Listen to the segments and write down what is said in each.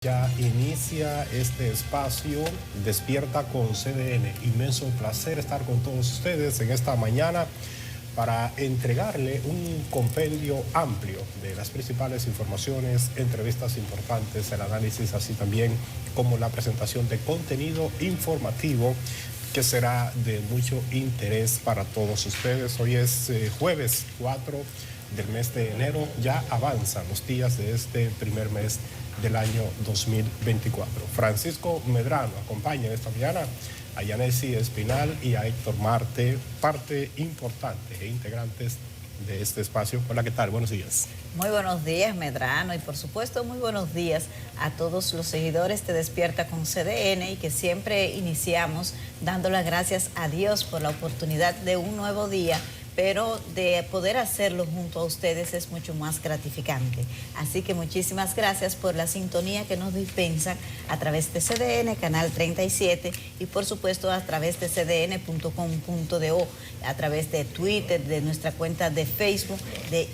Ya inicia este espacio Despierta con CDN. Inmenso placer estar con todos ustedes en esta mañana para entregarle un compendio amplio de las principales informaciones, entrevistas importantes, el análisis, así también como la presentación de contenido informativo que será de mucho interés para todos ustedes. Hoy es jueves 4 del mes de enero, ya avanzan los días de este primer mes del año 2024. Francisco Medrano acompaña esta mañana a Yanesi Espinal y a Héctor Marte, parte importante e integrantes de este espacio. Hola, ¿qué tal? Buenos días. Muy buenos días, Medrano, y por supuesto muy buenos días a todos los seguidores de Despierta con CDN, y que siempre iniciamos dando las gracias a Dios por la oportunidad de un nuevo día, pero de poder hacerlo junto a ustedes es mucho más gratificante. Así que muchísimas gracias por la sintonía que nos dispensan a través de CDN, Canal 37, y por supuesto a través de cdn.com.do, a través de Twitter, de nuestra cuenta de Facebook, de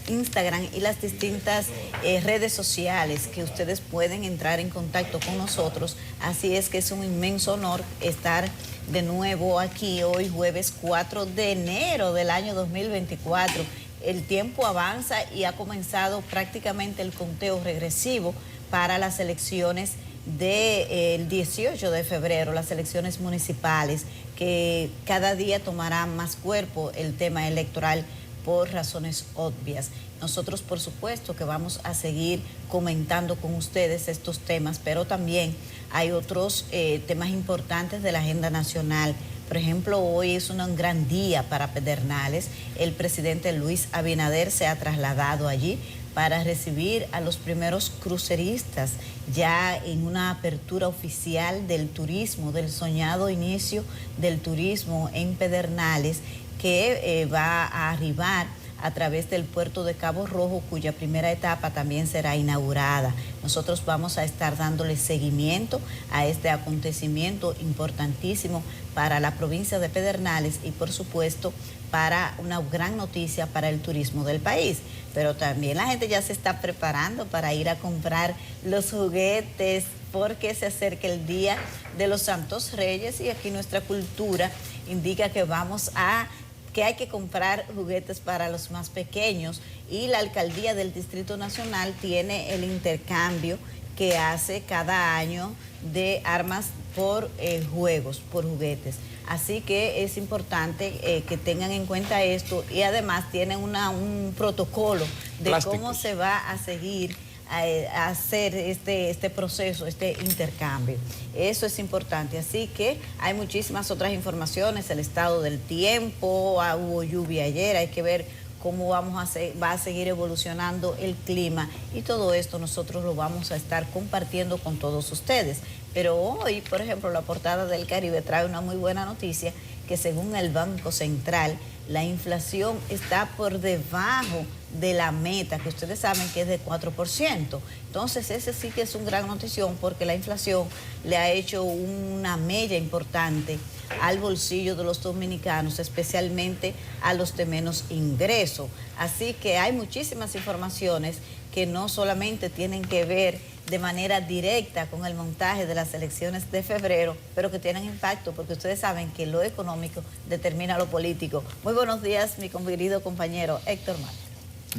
Instagram y las distintas redes sociales que ustedes pueden entrar en contacto con nosotros. Así es que es un inmenso honor estar de nuevo aquí hoy, jueves 4 de enero del año 2024. El tiempo avanza y ha comenzado prácticamente el conteo regresivo para las elecciones del 18 de febrero, las elecciones municipales, que cada día tomará más cuerpo el tema electoral por razones obvias. Nosotros, por supuesto, que vamos a seguir comentando con ustedes estos temas, pero también hay otros temas importantes de la agenda nacional. Por ejemplo, hoy es un gran día para Pedernales. El presidente Luis Abinader se ha trasladado allí para recibir a los primeros cruceristas, ya en una apertura oficial del turismo, del soñado inicio del turismo en Pedernales, que va a arribar a través del puerto de Cabo Rojo, cuya primera etapa también será inaugurada. Nosotros vamos a estar dándole seguimiento a este acontecimiento importantísimo para la provincia de Pedernales y, por supuesto, para una gran noticia para el turismo del país. Pero también la gente ya se está preparando para ir a comprar los juguetes, porque se acerca el Día de los Santos Reyes, y aquí nuestra cultura indica que hay que comprar juguetes para los más pequeños, y la alcaldía del Distrito Nacional tiene el intercambio que hace cada año de armas por juegos, por juguetes. Así que es importante que tengan en cuenta esto, y además tienen un protocolo de cómo se va a seguir a hacer este proceso, este intercambio. Eso es importante. Así que hay muchísimas otras informaciones, el estado del tiempo, hubo lluvia ayer, hay que ver cómo va a seguir evolucionando el clima, y todo esto nosotros lo vamos a estar compartiendo con todos ustedes. Pero hoy, por ejemplo, la portada del Caribe trae una muy buena noticia, que según el Banco Central, la inflación está por debajo de la meta, que ustedes saben que es de 4%. Entonces, ese sí que es una gran notición, porque la inflación le ha hecho una mella importante al bolsillo de los dominicanos, especialmente a los de menos ingreso. Así que hay muchísimas informaciones que no solamente tienen que ver de manera directa con el montaje de las elecciones de febrero, pero que tienen impacto, porque ustedes saben que lo económico determina lo político. Muy buenos días, mi querido compañero Héctor Marte.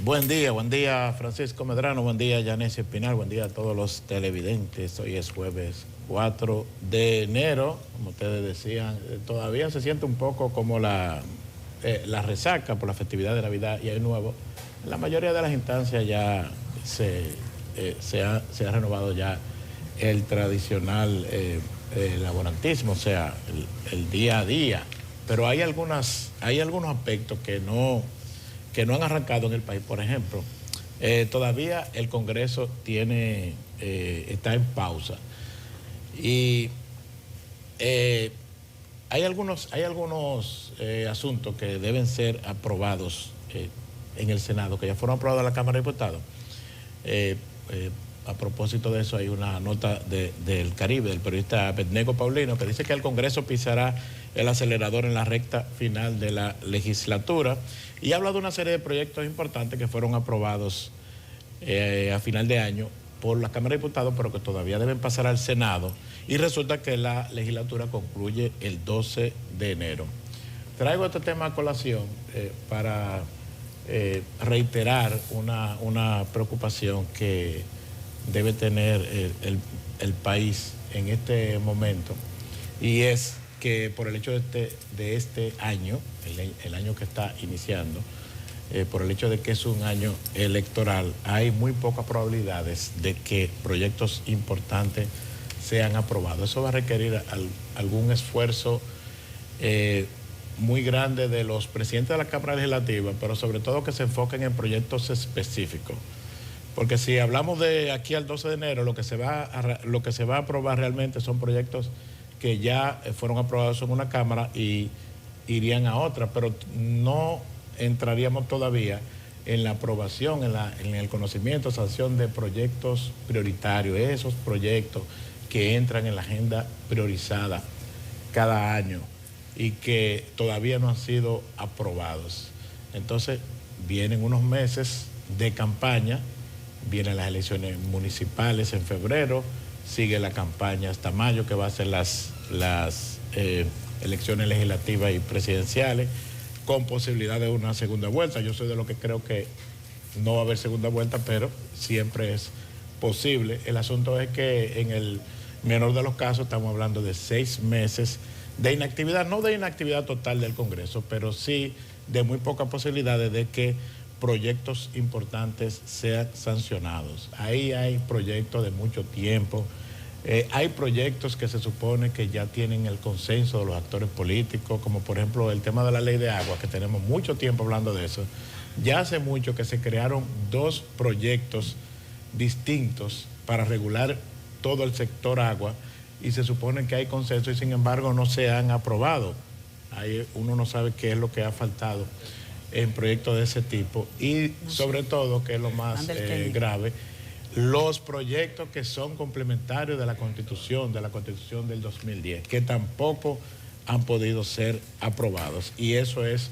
Buen día Francisco Medrano, buen día Yanesi Espinal, buen día a todos los televidentes. Hoy es jueves 4 de enero, como ustedes decían, todavía se siente un poco como la resaca por la festividad de Navidad y Año Nuevo. En la mayoría de las instancias ya se ha renovado ya el tradicional laborantismo, o sea, el día a día, pero hay algunos aspectos que no han arrancado en el país. Por ejemplo, todavía el Congreso está en pausa, y hay algunos asuntos que deben ser aprobados en el Senado, que ya fueron aprobados en la Cámara de Diputados. A propósito de eso, hay una nota del Caribe, del periodista Abednego Paulino, que dice que el Congreso pisará el acelerador en la recta final de la legislatura, y habla de una serie de proyectos importantes que fueron aprobados a final de año por la Cámara de Diputados, pero que todavía deben pasar al Senado, y resulta que la legislatura concluye el 12 de enero. Traigo este tema a colación para reiterar una preocupación que debe tener el país en este momento, y es que por el hecho de este año, el año que está iniciando, por el hecho de que es un año electoral, hay muy pocas probabilidades de que proyectos importantes sean aprobados. Eso va a requerir algún esfuerzo muy grande de los presidentes de la Cámara Legislativa, pero sobre todo que se enfoquen en proyectos específicos. Porque si hablamos de aquí al 12 de enero, lo que se va a aprobar realmente son proyectos que ya fueron aprobados en una Cámara y irían a otra, pero no entraríamos todavía en la aprobación, en el conocimiento, sanción de proyectos prioritarios, esos proyectos que entran en la agenda priorizada cada año y que todavía no han sido aprobados. Entonces, vienen unos meses de campaña, vienen las elecciones municipales en febrero, sigue la campaña hasta mayo, que va a ser las elecciones legislativas y presidenciales, con posibilidad de una segunda vuelta. Yo soy de los que creo que no va a haber segunda vuelta, pero siempre es posible. El asunto es que en el menor de los casos estamos hablando de 6 meses de inactividad, no de inactividad total del Congreso, pero sí de muy pocas posibilidades de que proyectos importantes sean sancionados. Ahí hay proyectos de mucho tiempo, hay proyectos que se supone que ya tienen el consenso de los actores políticos, como por ejemplo el tema de la ley de agua, que tenemos mucho tiempo hablando de eso. Ya hace mucho que se crearon 2 proyectos distintos para regular todo el sector agua y se supone que hay consenso y sin embargo no se han aprobado. Ahí uno no sabe qué es lo que ha faltado en proyectos de ese tipo y sobre todo, que es lo más grave, los proyectos que son complementarios de la Constitución del 2010, que tampoco han podido ser aprobados. Y eso es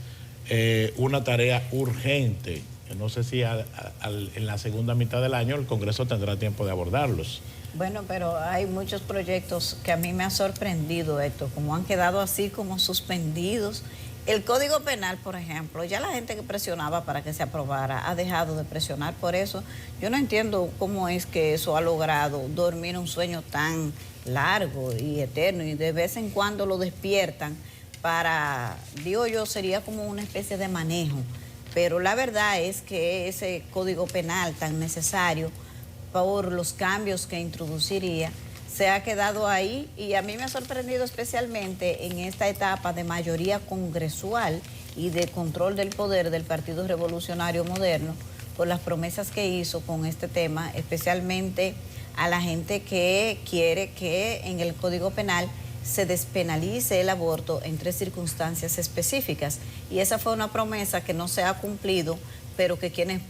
una tarea urgente. No sé si en la segunda mitad del año el Congreso tendrá tiempo de abordarlos. Bueno, pero hay muchos proyectos que a mí me ha sorprendido, Héctor, como han quedado así como suspendidos. El Código Penal, por ejemplo, ya la gente que presionaba para que se aprobara ha dejado de presionar por eso. Yo no entiendo cómo es que eso ha logrado dormir un sueño tan largo y eterno y de vez en cuando lo despiertan para, digo yo, sería como una especie de manejo. Pero la verdad es que ese Código Penal tan necesario por los cambios que introduciría se ha quedado ahí y a mí me ha sorprendido especialmente en esta etapa de mayoría congresual y de control del poder del Partido Revolucionario Moderno por las promesas que hizo con este tema, especialmente a la gente que quiere que en el Código Penal se despenalice el aborto en 3 circunstancias específicas. Y esa fue una promesa que no se ha cumplido, pero que quienes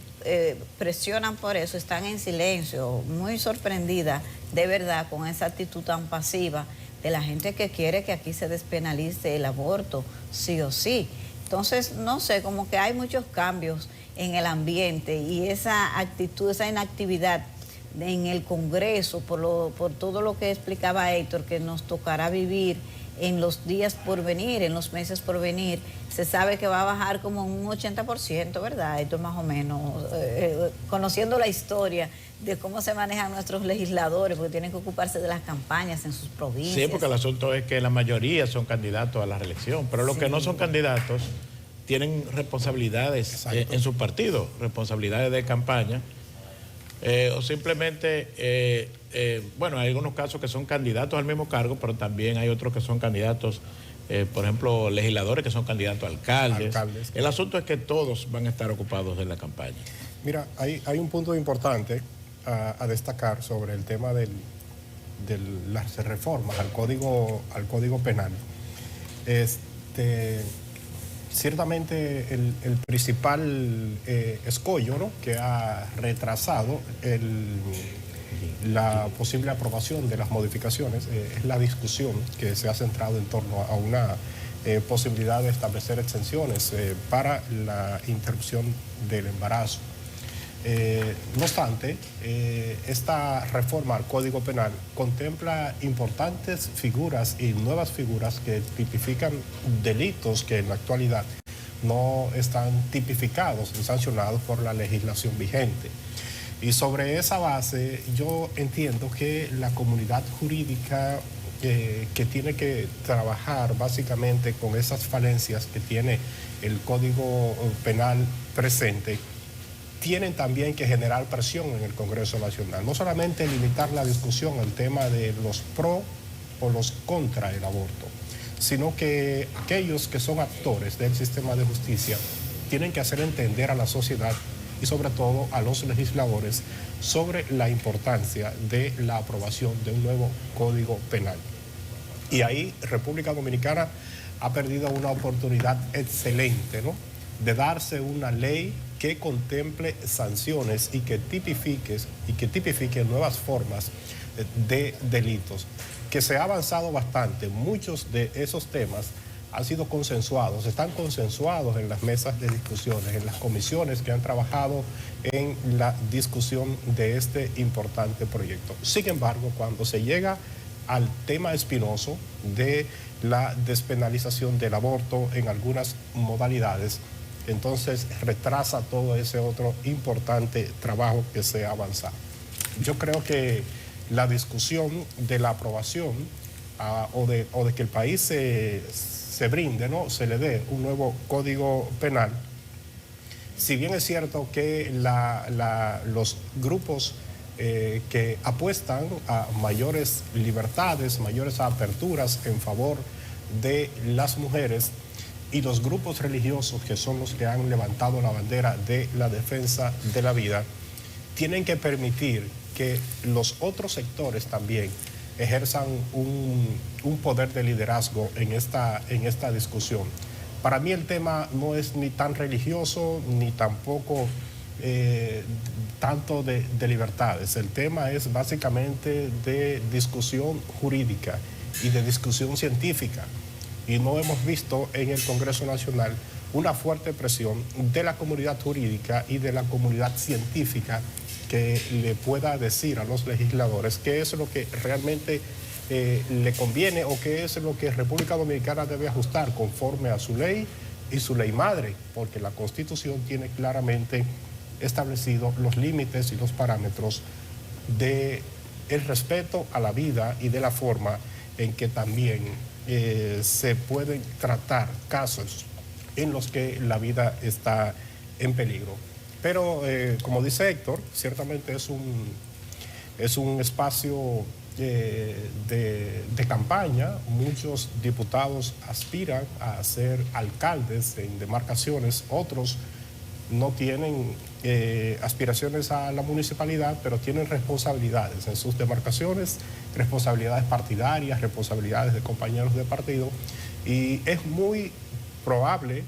presionan por eso están en silencio. Muy sorprendida, de verdad, con esa actitud tan pasiva de la gente que quiere que aquí se despenalice el aborto, sí o sí. Entonces, no sé, como que hay muchos cambios en el ambiente y esa actitud, esa inactividad en el Congreso, por todo lo que explicaba Héctor, que nos tocará vivir en los días por venir, en los meses por venir, se sabe que va a bajar como un 80%, ¿verdad? Esto más o menos, conociendo la historia de cómo se manejan nuestros legisladores, porque tienen que ocuparse de las campañas en sus provincias. Sí, porque el asunto es que la mayoría son candidatos a la reelección, pero los que no son candidatos tienen responsabilidades en su partido, responsabilidades de campaña, o simplemente, bueno, hay algunos casos que son candidatos al mismo cargo, pero también hay otros que son candidatos, por ejemplo, legisladores que son candidatos a alcaldes. El asunto es que todos van a estar ocupados en la campaña. Mira, hay un punto importante a destacar sobre el tema de las reformas al Código Penal. Ciertamente el principal escollo, ¿no?, que ha retrasado la posible aprobación de las modificaciones es la discusión que se ha centrado en torno a una posibilidad de establecer exenciones para la interrupción del embarazo. No obstante, esta reforma al Código Penal contempla importantes figuras y nuevas figuras que tipifican delitos que en la actualidad no están tipificados y sancionados por la legislación vigente. Y sobre esa base, yo entiendo que la comunidad jurídica que tiene que trabajar básicamente con esas falencias que tiene el Código Penal presente, tienen también que generar presión en el Congreso Nacional. No solamente limitar la discusión al tema de los pro o los contra el aborto, sino que aquellos que son actores del sistema de justicia tienen que hacer entender a la sociedad y sobre todo a los legisladores sobre la importancia de la aprobación de un nuevo Código Penal. Y ahí República Dominicana ha perdido una oportunidad excelente, ¿no?, de darse una ley que contemple sanciones y que tipifique nuevas formas de delitos, que se ha avanzado bastante. Muchos de esos temas han sido consensuados, están consensuados en las mesas de discusiones, en las comisiones que han trabajado en la discusión de este importante proyecto. Sin embargo, cuando se llega al tema espinoso de la despenalización del aborto en algunas modalidades, entonces retrasa todo ese otro importante trabajo que se ha avanzado. Yo creo que la discusión de la aprobación o de que el país se brinde, ¿no?, se le dé un nuevo Código Penal, si bien es cierto que los grupos que apuestan a mayores libertades, mayores aperturas en favor de las mujeres, y los grupos religiosos, que son los que han levantado la bandera de la defensa de la vida, tienen que permitir que los otros sectores también ejerzan un poder de liderazgo en esta discusión. Para mí el tema no es ni tan religioso ni tampoco tanto de libertades. El tema es básicamente de discusión jurídica y de discusión científica. Y no hemos visto en el Congreso Nacional una fuerte presión de la comunidad jurídica y de la comunidad científica que le pueda decir a los legisladores qué es lo que realmente le conviene o qué es lo que República Dominicana debe ajustar conforme a su ley y su ley madre, porque la Constitución tiene claramente establecido los límites y los parámetros del respeto a la vida y de la forma en que también se pueden tratar casos en los que la vida está en peligro. Pero, como dice Héctor, ciertamente es un espacio de campaña. Muchos diputados aspiran a ser alcaldes en demarcaciones, otros no tienen aspiraciones a la municipalidad, pero tienen responsabilidades en sus demarcaciones, responsabilidades partidarias, responsabilidades de compañeros de partido, y es muy probable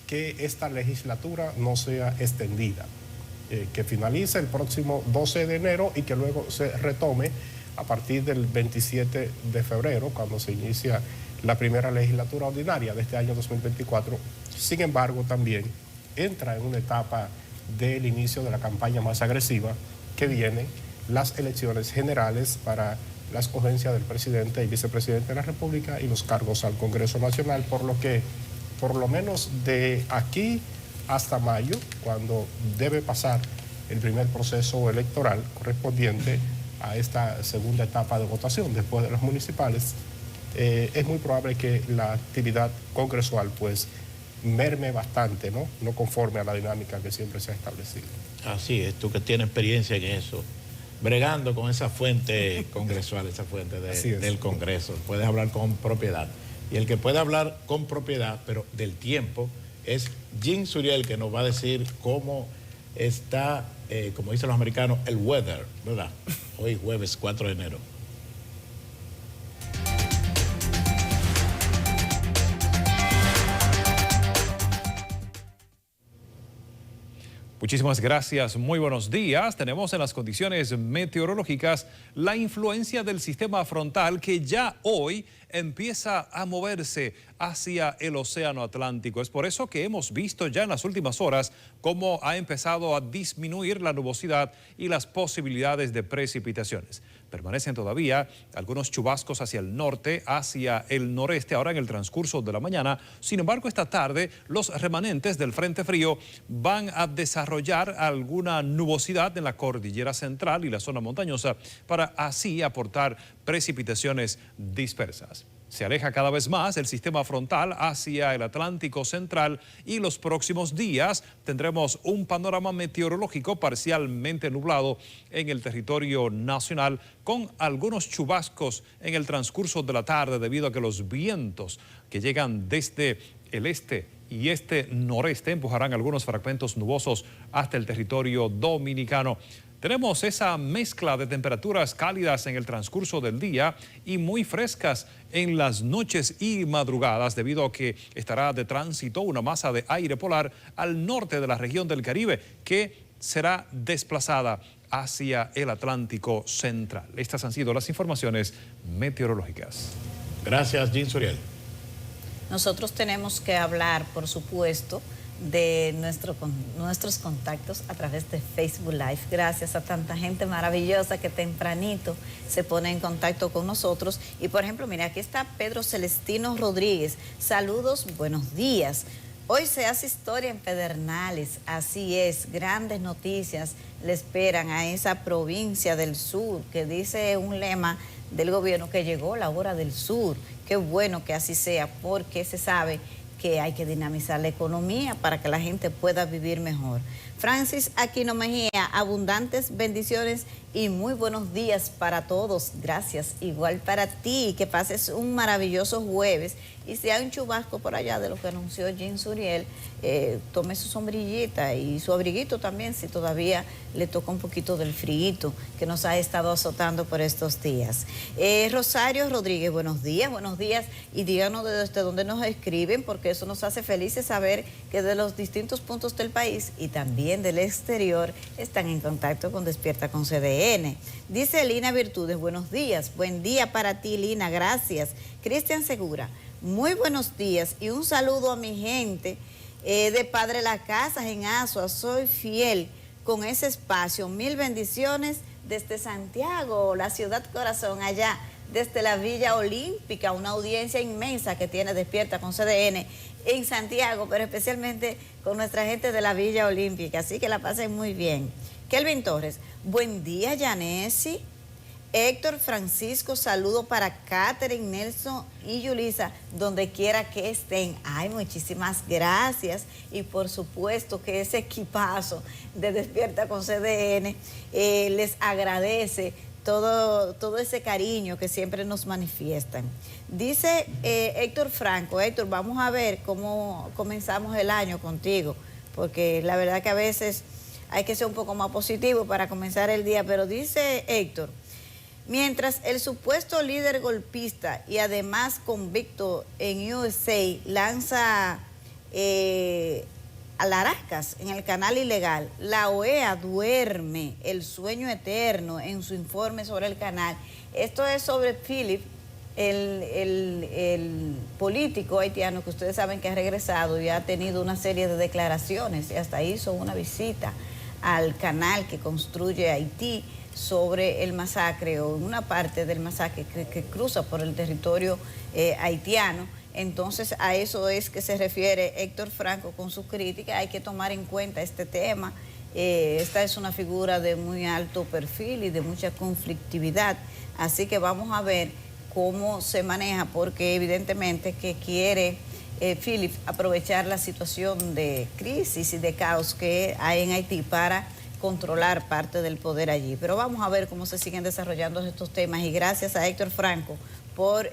que esta legislatura no sea extendida, que finalice el próximo 12 de enero y que luego se retome a partir del 27 de febrero, cuando se inicia la primera legislatura ordinaria de este año 2024. Sin embargo, también entra en una etapa del inicio de la campaña más agresiva, que vienen las elecciones generales para la escogencia del presidente y vicepresidente de la República y los cargos al Congreso Nacional, por lo que por lo menos de aquí hasta mayo, cuando debe pasar el primer proceso electoral correspondiente a esta segunda etapa de votación después de las municipales, es muy probable que la actividad congresual pues merme bastante, ¿no? No conforme a la dinámica que siempre se ha establecido. Así es, tú que tienes experiencia en eso, bregando con esa fuente congresual, esa fuente del Congreso, puedes hablar con propiedad. Y el que puede hablar con propiedad, pero del tiempo, es Jim Suriel, que nos va a decir cómo está, como dicen los americanos, el weather, ¿verdad? Hoy jueves 4 de enero. Muchísimas gracias, muy buenos días. Tenemos en las condiciones meteorológicas la influencia del sistema frontal que ya hoy empieza a moverse hacia el océano Atlántico. Es por eso que hemos visto ya en las últimas horas cómo ha empezado a disminuir la nubosidad y las posibilidades de precipitaciones. Permanecen todavía algunos chubascos hacia el norte, hacia el noreste, ahora en el transcurso de la mañana. Sin embargo, esta tarde los remanentes del frente frío van a desarrollar alguna nubosidad en la cordillera central y la zona montañosa para así aportar precipitaciones dispersas. Se aleja cada vez más el sistema frontal hacia el Atlántico central y los próximos días tendremos un panorama meteorológico parcialmente nublado en el territorio nacional con algunos chubascos en el transcurso de la tarde debido a que los vientos que llegan desde el este y este noreste empujarán algunos fragmentos nubosos hasta el territorio dominicano. Tenemos esa mezcla de temperaturas cálidas en el transcurso del día y muy frescas en las noches y madrugadas debido a que estará de tránsito una masa de aire polar al norte de la región del Caribe que será desplazada hacia el Atlántico central. Estas han sido las informaciones meteorológicas. Gracias, Jean Suriel. Nosotros tenemos que hablar, por supuesto, de nuestros contactos a través de Facebook Live. Gracias a tanta gente maravillosa que tempranito se pone en contacto con nosotros. Y por ejemplo, mira, aquí está Pedro Celestino Rodríguez. Saludos, buenos días. Hoy se hace historia en Pedernales, así es, grandes noticias le esperan a esa provincia del sur, que dice un lema del gobierno que llegó la hora del sur. Qué bueno que así sea, porque se sabe que hay que dinamizar la economía para que la gente pueda vivir mejor. Francis Aquino Mejía, abundantes bendiciones y muy buenos días para todos. Gracias, igual para ti, que pases un maravilloso jueves. Y si hay un chubasco por allá de lo que anunció Jean Suriel, tome su sombrillita y su abriguito también, si todavía le toca un poquito del frío que nos ha estado azotando por estos días. Rosario Rodríguez, buenos días y díganos desde dónde nos escriben, porque eso nos hace felices saber que de los distintos puntos del país y también del exterior están en contacto con Despierta con CDN. Dice Lina Virtudes, buenos días, buen día para ti Lina, gracias. Cristian Segura, muy buenos días y un saludo a mi gente de Padre Las Casas en Asua, soy fiel con ese espacio, mil bendiciones desde Santiago, la ciudad corazón, allá desde la Villa Olímpica, una audiencia inmensa que tiene Despierta con CDN en Santiago, pero especialmente con nuestra gente de la Villa Olímpica, así que la pasen muy bien. Kelvin Torres, buen día Yanesi. Héctor Francisco, saludo para Catherine, Nelson y Yulisa, donde quiera que estén. Ay, muchísimas gracias. Y por supuesto que ese equipazo de Despierta con CDN les agradece todo ese cariño que siempre nos manifiestan. Dice Héctor Franco, Héctor, vamos a ver cómo comenzamos el año contigo, porque la verdad que a veces hay que ser un poco más positivo para comenzar el día, pero dice Héctor, mientras el supuesto líder golpista y además convicto en USA lanza alaracas en el canal ilegal, la OEA duerme el sueño eterno en su informe sobre el canal. Esto es sobre Philip, el político haitiano que ustedes saben que ha regresado y ha tenido una serie de declaraciones y hasta hizo una visita al canal que construye Haití sobre el masacre o una parte del masacre que cruza por el territorio haitiano. Entonces a eso es que se refiere Héctor Franco con su crítica. Hay que tomar en cuenta este tema. Esta es una figura de muy alto perfil y de mucha conflictividad, así que vamos a ver cómo se maneja, porque evidentemente que quiere Philip aprovechar la situación de crisis y de caos que hay en Haití para controlar parte del poder allí. Pero vamos a ver cómo se siguen desarrollando estos temas y gracias a Héctor Franco por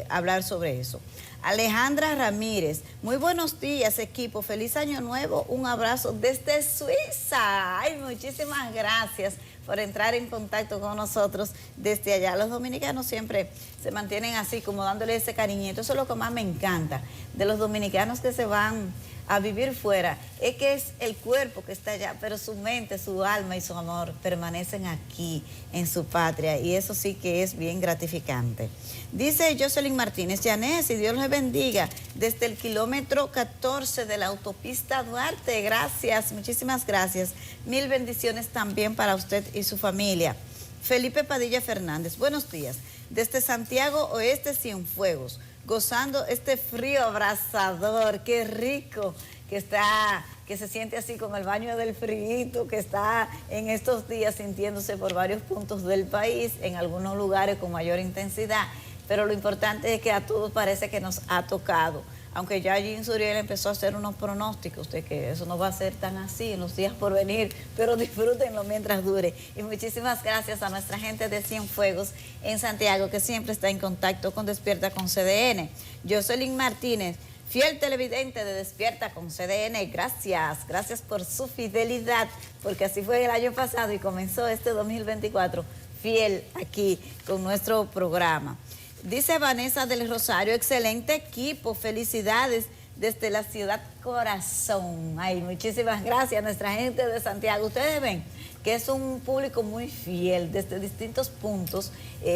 hablar sobre eso. Alejandra Ramírez, muy buenos días equipo, feliz año nuevo, un abrazo desde Suiza. Ay, muchísimas gracias por entrar en contacto con nosotros desde allá. Los dominicanos siempre se mantienen así, como dándole ese cariñito. Eso es lo que más me encanta de los dominicanos que se van a vivir fuera, es que es el cuerpo que está allá, pero su mente, su alma y su amor permanecen aquí, en su patria, y eso sí que es bien gratificante. Dice Jocelyn Martínez, Yanes, y Dios les bendiga, desde el kilómetro 14 de la autopista Duarte, gracias, muchísimas gracias, mil bendiciones también para usted y su familia. Felipe Padilla Fernández, buenos días, desde Santiago Oeste Cienfuegos, gozando este frío abrasador, qué rico que está, que se siente así con el baño del frío, que está en estos días sintiéndose por varios puntos del país, en algunos lugares con mayor intensidad, pero lo importante es que a todos parece que nos ha tocado, aunque ya Jean Suriel empezó a hacer unos pronósticos de que eso no va a ser tan así en los días por venir, pero disfrútenlo mientras dure. Y muchísimas gracias a nuestra gente de Cienfuegos en Santiago, que siempre está en contacto con Despierta con CDN. Jocelyn Martínez, fiel televidente de Despierta con CDN, gracias por su fidelidad, porque así fue el año pasado y comenzó este 2024 fiel aquí con nuestro programa. Dice Vanessa del Rosario, excelente equipo, felicidades desde la ciudad Corazón. Ay, muchísimas gracias a nuestra gente de Santiago. Ustedes ven que es un público muy fiel desde distintos puntos,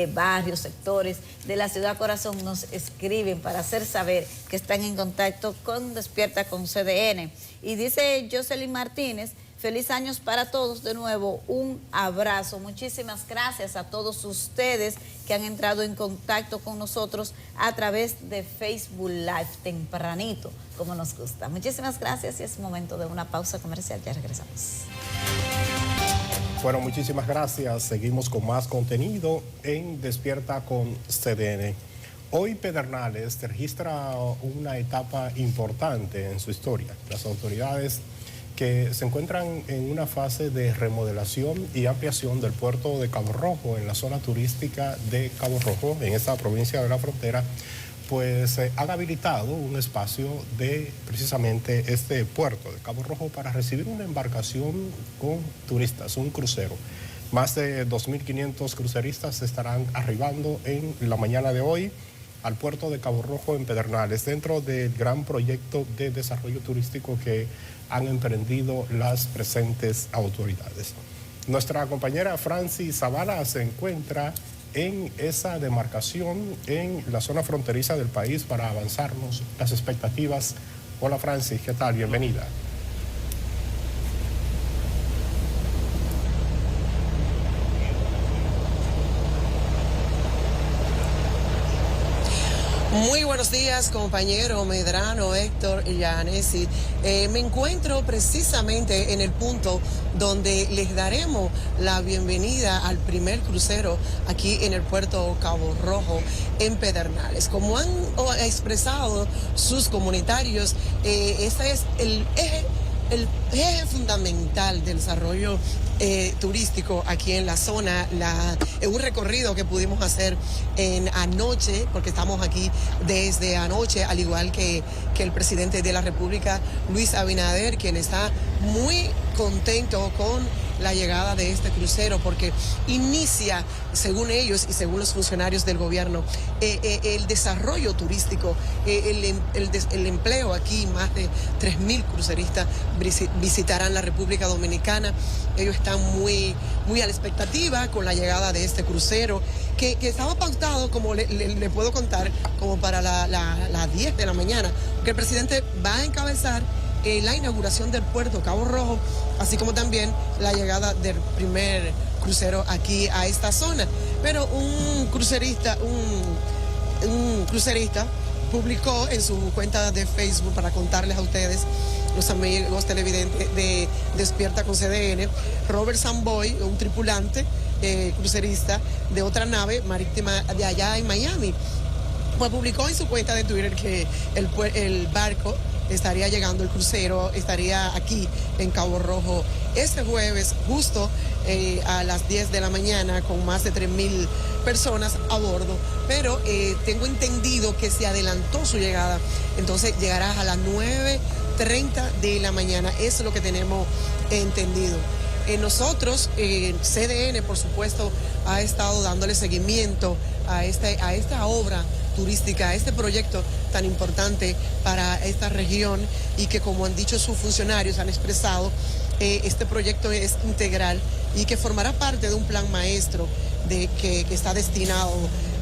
barrios, sectores de la ciudad Corazón nos escriben para hacer saber que están en contacto con Despierta con CDN. Y dice Jocelyn Martínez, feliz años para todos, de nuevo un abrazo. Muchísimas gracias a todos ustedes que han entrado en contacto con nosotros a través de Facebook Live, tempranito, como nos gusta. Muchísimas gracias y es momento de una pausa comercial, ya regresamos. Bueno, muchísimas gracias. Seguimos con más contenido en Despierta con CDN. Hoy Pedernales registra una etapa importante en su historia. Las autoridades que se encuentran en una fase de remodelación y ampliación del puerto de Cabo Rojo, en la zona turística de Cabo Rojo, en esta provincia de la frontera, pues han habilitado un espacio de precisamente este puerto de Cabo Rojo para recibir una embarcación con turistas, un crucero. Más de 2.500 cruceristas estarán arribando en la mañana de hoy al puerto de Cabo Rojo en Pedernales, dentro del gran proyecto de desarrollo turístico que han emprendido las presentes autoridades. Nuestra compañera Francis Zavala se encuentra en esa demarcación en la zona fronteriza del país para avanzarnos las expectativas. Hola Francis, ¿qué tal? Bienvenida. Muy buenos días, compañero Medrano, Héctor y Yanesi. Me encuentro precisamente en el punto donde les daremos la bienvenida al primer crucero aquí en el puerto Cabo Rojo, en Pedernales. Como han expresado sus comunitarios, este es el eje fundamental del desarrollo turístico aquí en la zona, un recorrido que pudimos hacer anoche, porque estamos aquí desde anoche, al igual que el presidente de la República, Luis Abinader, quien está muy contento con la llegada de este crucero, porque inicia, según ellos y según los funcionarios del gobierno, el desarrollo turístico, el empleo aquí. Más de 3.000 cruceristas visitarán la República Dominicana. Ellos están muy a la expectativa con la llegada de este crucero, que estaba pautado, como le puedo contar, como para las 10 de la mañana, porque el presidente va a encabezar la inauguración del puerto Cabo Rojo, así como también la llegada del primer crucero aquí a esta zona. Pero un crucerista publicó en su cuenta de Facebook, para contarles a ustedes, los amigos televidentes de Despierta con CDN, Robert Samboy, un tripulante crucerista de otra nave marítima de allá en Miami, pues publicó en su cuenta de Twitter que el barco estaría llegando, el crucero estaría aquí en Cabo Rojo este jueves, justo a las 10 de la mañana, con más de 3.000 personas a bordo. Pero tengo entendido que se adelantó su llegada, entonces llegará a las 9:30 de la mañana. Eso es lo que tenemos entendido. Nosotros, CDN, por supuesto, ha estado dándole seguimiento a esta obra turística, este proyecto tan importante para esta región y que, como han dicho sus funcionarios, han expresado, este proyecto es integral y que formará parte de un plan maestro que está destinado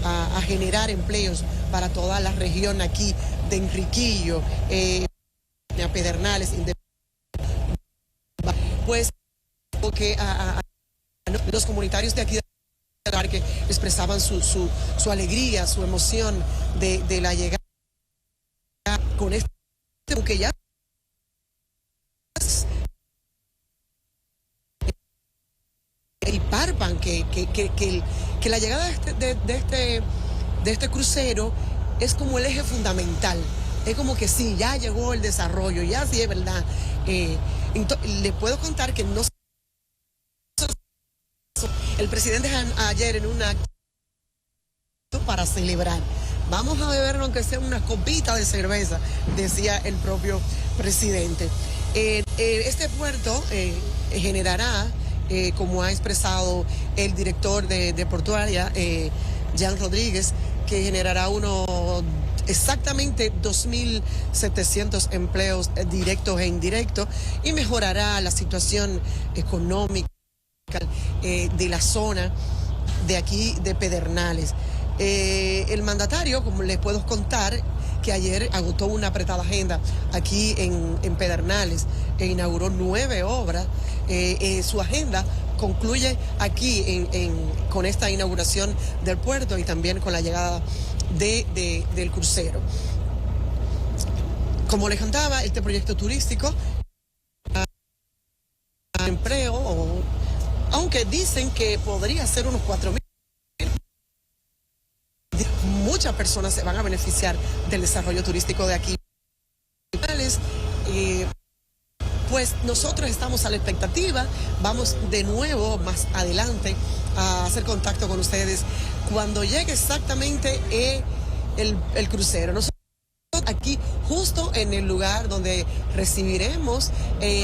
a generar empleos para toda la región aquí de Enriquillo, a Pedernales, pues porque los comunitarios de aquí que expresaban su alegría, su emoción de la llegada con este, que ya y parpan que la llegada de este crucero es como el eje fundamental. Es como que sí, ya llegó el desarrollo, ya sí es verdad. Le puedo contar que no. El presidente ayer en un acto para celebrar. Vamos a beber aunque sea una copita de cerveza, decía el propio presidente. Este puerto generará, como ha expresado el director de Portuaria, Jan Rodríguez, que generará exactamente 2.700 empleos directos e indirectos y mejorará la situación económica de la zona de aquí de Pedernales. El mandatario, como les puedo contar, que ayer agotó una apretada agenda aquí en Pedernales e inauguró 9 obras. Su agenda concluye aquí con esta inauguración del puerto y también con la llegada del crucero. Como les contaba, este proyecto turístico empleo, aunque dicen que podría ser unos 4.000. Muchas personas se van a beneficiar del desarrollo turístico de aquí. Pues nosotros estamos a la expectativa, vamos de nuevo más adelante a hacer contacto con ustedes cuando llegue exactamente el crucero. Nosotros aquí justo en el lugar donde recibiremos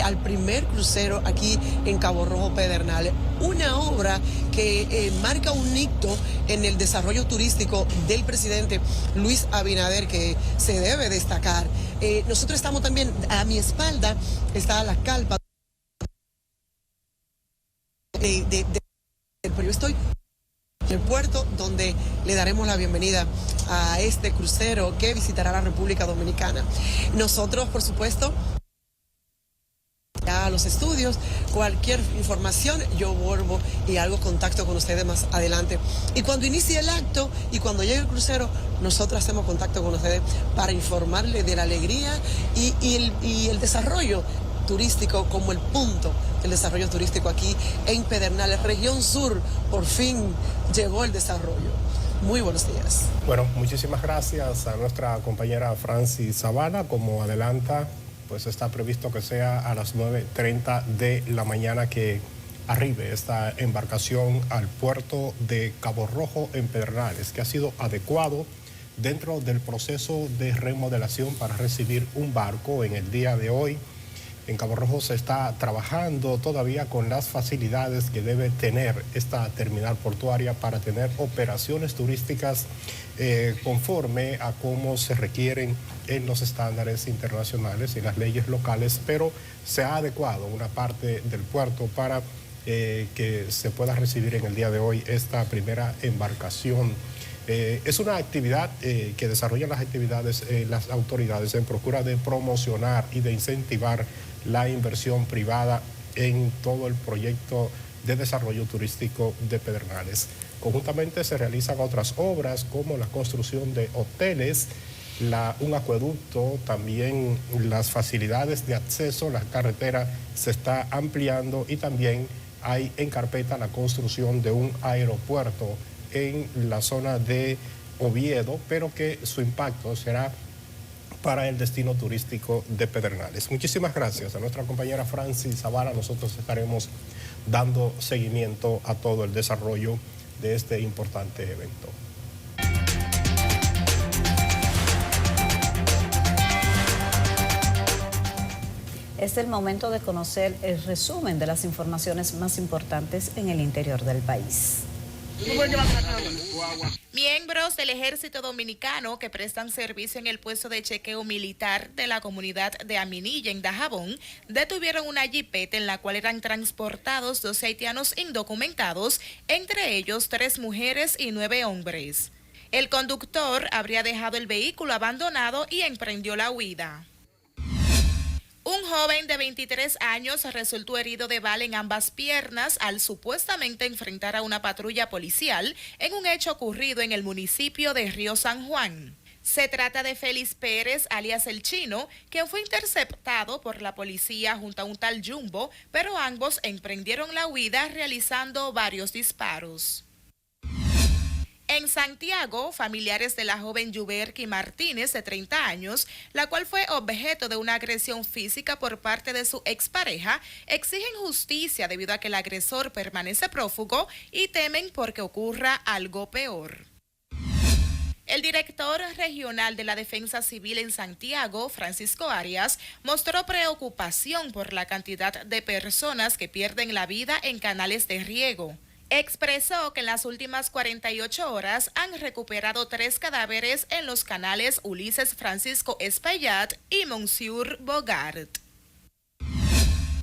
al primer crucero aquí en Cabo Rojo Pedernales, una obra que marca un hito en el desarrollo turístico del presidente Luis Abinader, que se debe destacar. Nosotros estamos también, a mi espalda está la carpa pero yo estoy en el puerto donde le daremos la bienvenida a este crucero que visitará la República Dominicana. Nosotros, por supuesto, a los estudios, cualquier información yo vuelvo y hago contacto con ustedes más adelante. Y cuando inicie el acto y cuando llegue el crucero, nosotros hacemos contacto con ustedes para informarles de la alegría y el desarrollo turístico como el punto del desarrollo turístico aquí en Pedernales, región sur. Por fin llegó el desarrollo. Muy buenos días. Bueno, muchísimas gracias a nuestra compañera Francis Zavala. Como adelanta, pues está previsto que sea a las 9:30 de la mañana que arribe esta embarcación al puerto de Cabo Rojo en Pedernales, que ha sido adecuado dentro del proceso de remodelación para recibir un barco en el día de hoy. En Cabo Rojo se está trabajando todavía con las facilidades que debe tener esta terminal portuaria para tener operaciones turísticas conforme a cómo se requieren en los estándares internacionales y las leyes locales, pero se ha adecuado una parte del puerto para que se pueda recibir en el día de hoy esta primera embarcación. Es una actividad que desarrollan las autoridades en procura de promocionar y de incentivar la inversión privada en todo el proyecto de desarrollo turístico de Pedernales. Conjuntamente se realizan otras obras como la construcción de hoteles, un acueducto, también las facilidades de acceso, la carretera se está ampliando y también hay en carpeta la construcción de un aeropuerto en la zona de Oviedo, pero que su impacto será para el destino turístico de Pedernales. Muchísimas gracias a nuestra compañera Francis Zavala. Nosotros estaremos dando seguimiento a todo el desarrollo de este importante evento. Es el momento de conocer el resumen de las informaciones más importantes en el interior del país. Miembros del Ejército Dominicano que prestan servicio en el puesto de chequeo militar de la comunidad de Aminilla, en Dajabón, detuvieron una jipeta en la cual eran transportados 12 haitianos indocumentados, entre ellos 3 mujeres y 9 hombres. El conductor habría dejado el vehículo abandonado y emprendió la huida. Un joven de 23 años resultó herido de bala en ambas piernas al supuestamente enfrentar a una patrulla policial en un hecho ocurrido en el municipio de Río San Juan. Se trata de Félix Pérez, alias El Chino, quien fue interceptado por la policía junto a un tal Jumbo, pero ambos emprendieron la huida realizando varios disparos. En Santiago, familiares de la joven Yuberki Martínez, de 30 años, la cual fue objeto de una agresión física por parte de su expareja, exigen justicia debido a que el agresor permanece prófugo y temen porque ocurra algo peor. El director regional de la Defensa Civil en Santiago, Francisco Arias, mostró preocupación por la cantidad de personas que pierden la vida en canales de riego. Expresó que en las últimas 48 horas han recuperado 3 cadáveres en los canales Ulises Francisco Espaillat y Monsieur Bogart.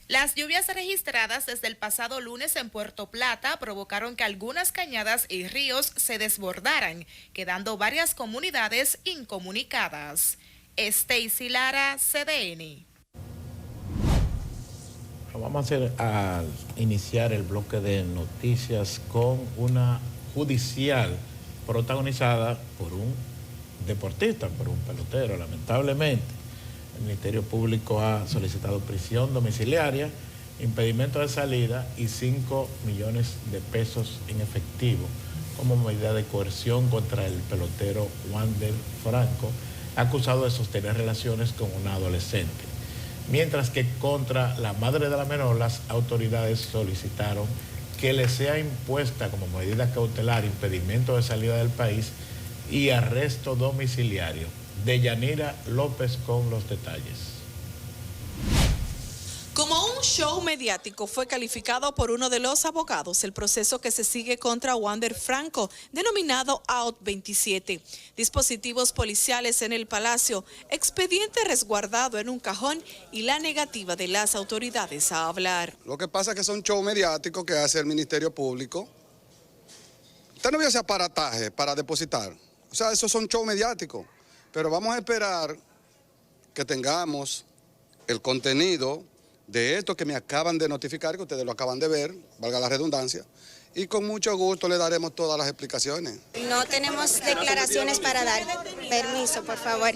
Las lluvias registradas desde el pasado lunes en Puerto Plata provocaron que algunas cañadas y ríos se desbordaran, quedando varias comunidades incomunicadas. Stacy Lara, CDN. Vamos a iniciar el bloque de noticias con una judicial protagonizada por un deportista, por un pelotero. Lamentablemente, el Ministerio Público ha solicitado prisión domiciliaria, impedimento de salida y 5 millones de pesos en efectivo como medida de coerción contra el pelotero Wander Franco, acusado de sostener relaciones con una adolescente. Mientras que contra la madre de la menor, las autoridades solicitaron que le sea impuesta como medida cautelar impedimento de salida del país y arresto domiciliario. Deyanira López con los detalles. Como un show mediático fue calificado por uno de los abogados el proceso que se sigue contra Wander Franco, denominado Out 27. Dispositivos policiales en el Palacio, expediente resguardado en un cajón y la negativa de las autoridades a hablar. Lo que pasa es que son shows mediáticos que hace el Ministerio Público. Usted no vio ese aparataje para depositar. O sea, esos son shows mediáticos. Pero vamos a esperar que tengamos el contenido de esto que me acaban de notificar, que ustedes lo acaban de ver, valga la redundancia, y con mucho gusto le daremos todas las explicaciones. No tenemos declaraciones para dar. Permiso, por favor.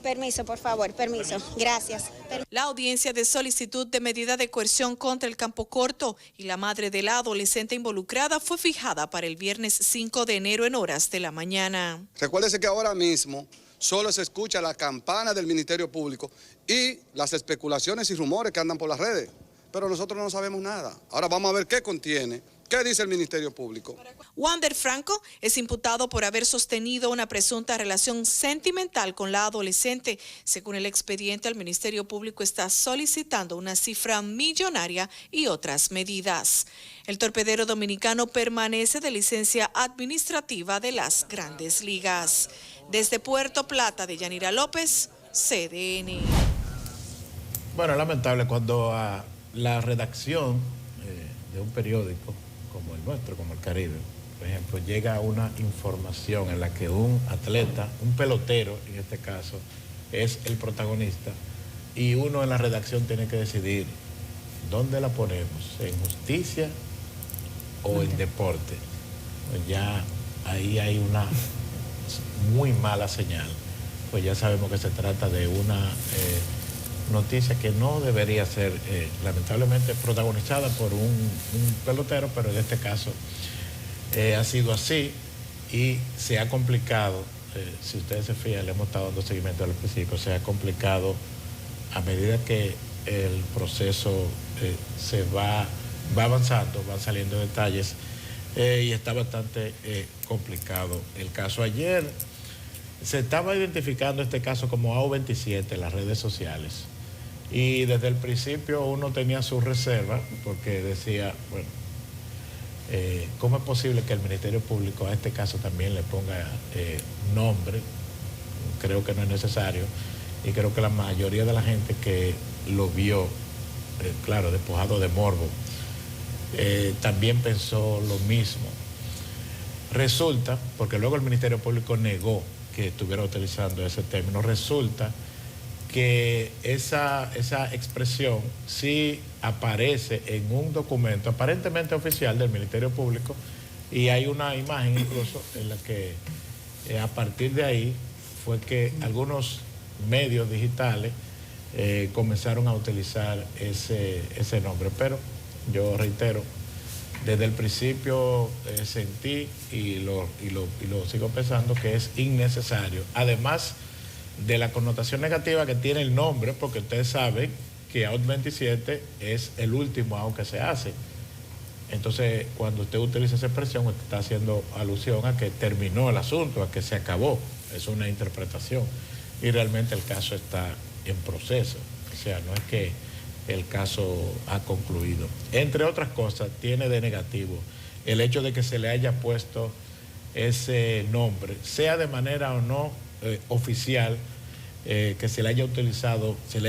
Permiso, por favor, permiso. Gracias. La audiencia de solicitud de medida de coerción contra el Campo Corto y la madre de la adolescente involucrada fue fijada para el viernes 5 de enero en horas de la mañana. Recuérdese que ahora mismo solo se escucha la campana del Ministerio Público y las especulaciones y rumores que andan por las redes, pero nosotros no sabemos nada. Ahora vamos a ver qué contiene, qué dice el Ministerio Público. Wander Franco es imputado por haber sostenido una presunta relación sentimental con la adolescente. Según el expediente, el Ministerio Público está solicitando una cifra millonaria y otras medidas. El torpedero dominicano permanece de licencia administrativa de las Grandes Ligas. Desde Puerto Plata, Deyanira López, CDN. Bueno, lamentable cuando a la redacción de un periódico como el nuestro, como el Caribe, por ejemplo, llega una información en la que un atleta, un pelotero en este caso, es el protagonista y uno en la redacción tiene que decidir dónde la ponemos, en justicia o en deporte. Pues ya ahí hay una muy mala señal, pues ya sabemos que se trata de una noticia que no debería ser lamentablemente protagonizada por un pelotero, pero en este caso ha sido así y se ha complicado, si ustedes se fijan, le hemos estado dando seguimiento al principio, se ha complicado a medida que el proceso se va avanzando, van saliendo detalles y está bastante complicado el caso. Ayer se estaba identificando este caso como AU27 en las redes sociales y desde el principio uno tenía su reserva porque decía, bueno, ¿Cómo es posible que el Ministerio Público a este caso también le ponga nombre? Creo que no es necesario, y creo que la mayoría de la gente que lo vio, claro, despojado de morbo, también pensó lo mismo. Resulta, porque luego el Ministerio Público negó que estuviera utilizando ese término, resulta que esa expresión sí aparece en un documento aparentemente oficial del Ministerio Público, y hay una imagen incluso en la que a partir de ahí fue que algunos medios digitales comenzaron a utilizar ese nombre. Pero yo reitero, desde el principio sentí y lo sigo pensando que es innecesario, además de la connotación negativa que tiene el nombre, porque ustedes saben que AUT 27 es el último AUT que se hace. Entonces, cuando usted utiliza esa expresión, usted está haciendo alusión a que terminó el asunto, a que se acabó. Es una interpretación, y realmente el caso está en proceso. O sea, no es que el caso ha concluido. Entre otras cosas, tiene de negativo el hecho de que se le haya puesto ese nombre, sea de manera o no oficial, que se le haya utilizado, se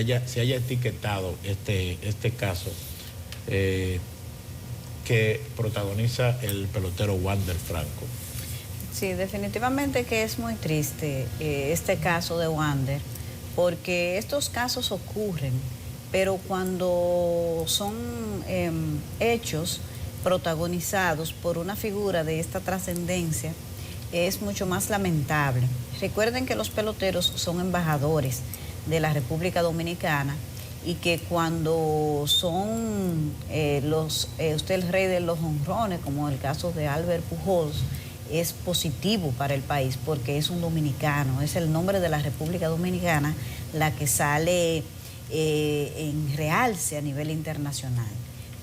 haya etiquetado este caso que protagoniza el pelotero Wander Franco. Sí, definitivamente que es muy triste este caso de Wander, porque estos casos ocurren, pero cuando son hechos protagonizados por una figura de esta trascendencia, es mucho más lamentable. Recuerden que los peloteros son embajadores de la República Dominicana, y que cuando son usted el rey de los jonrones, como el caso de Albert Pujols, es positivo para el país porque es un dominicano, es el nombre de la República Dominicana la que sale en realce a nivel internacional.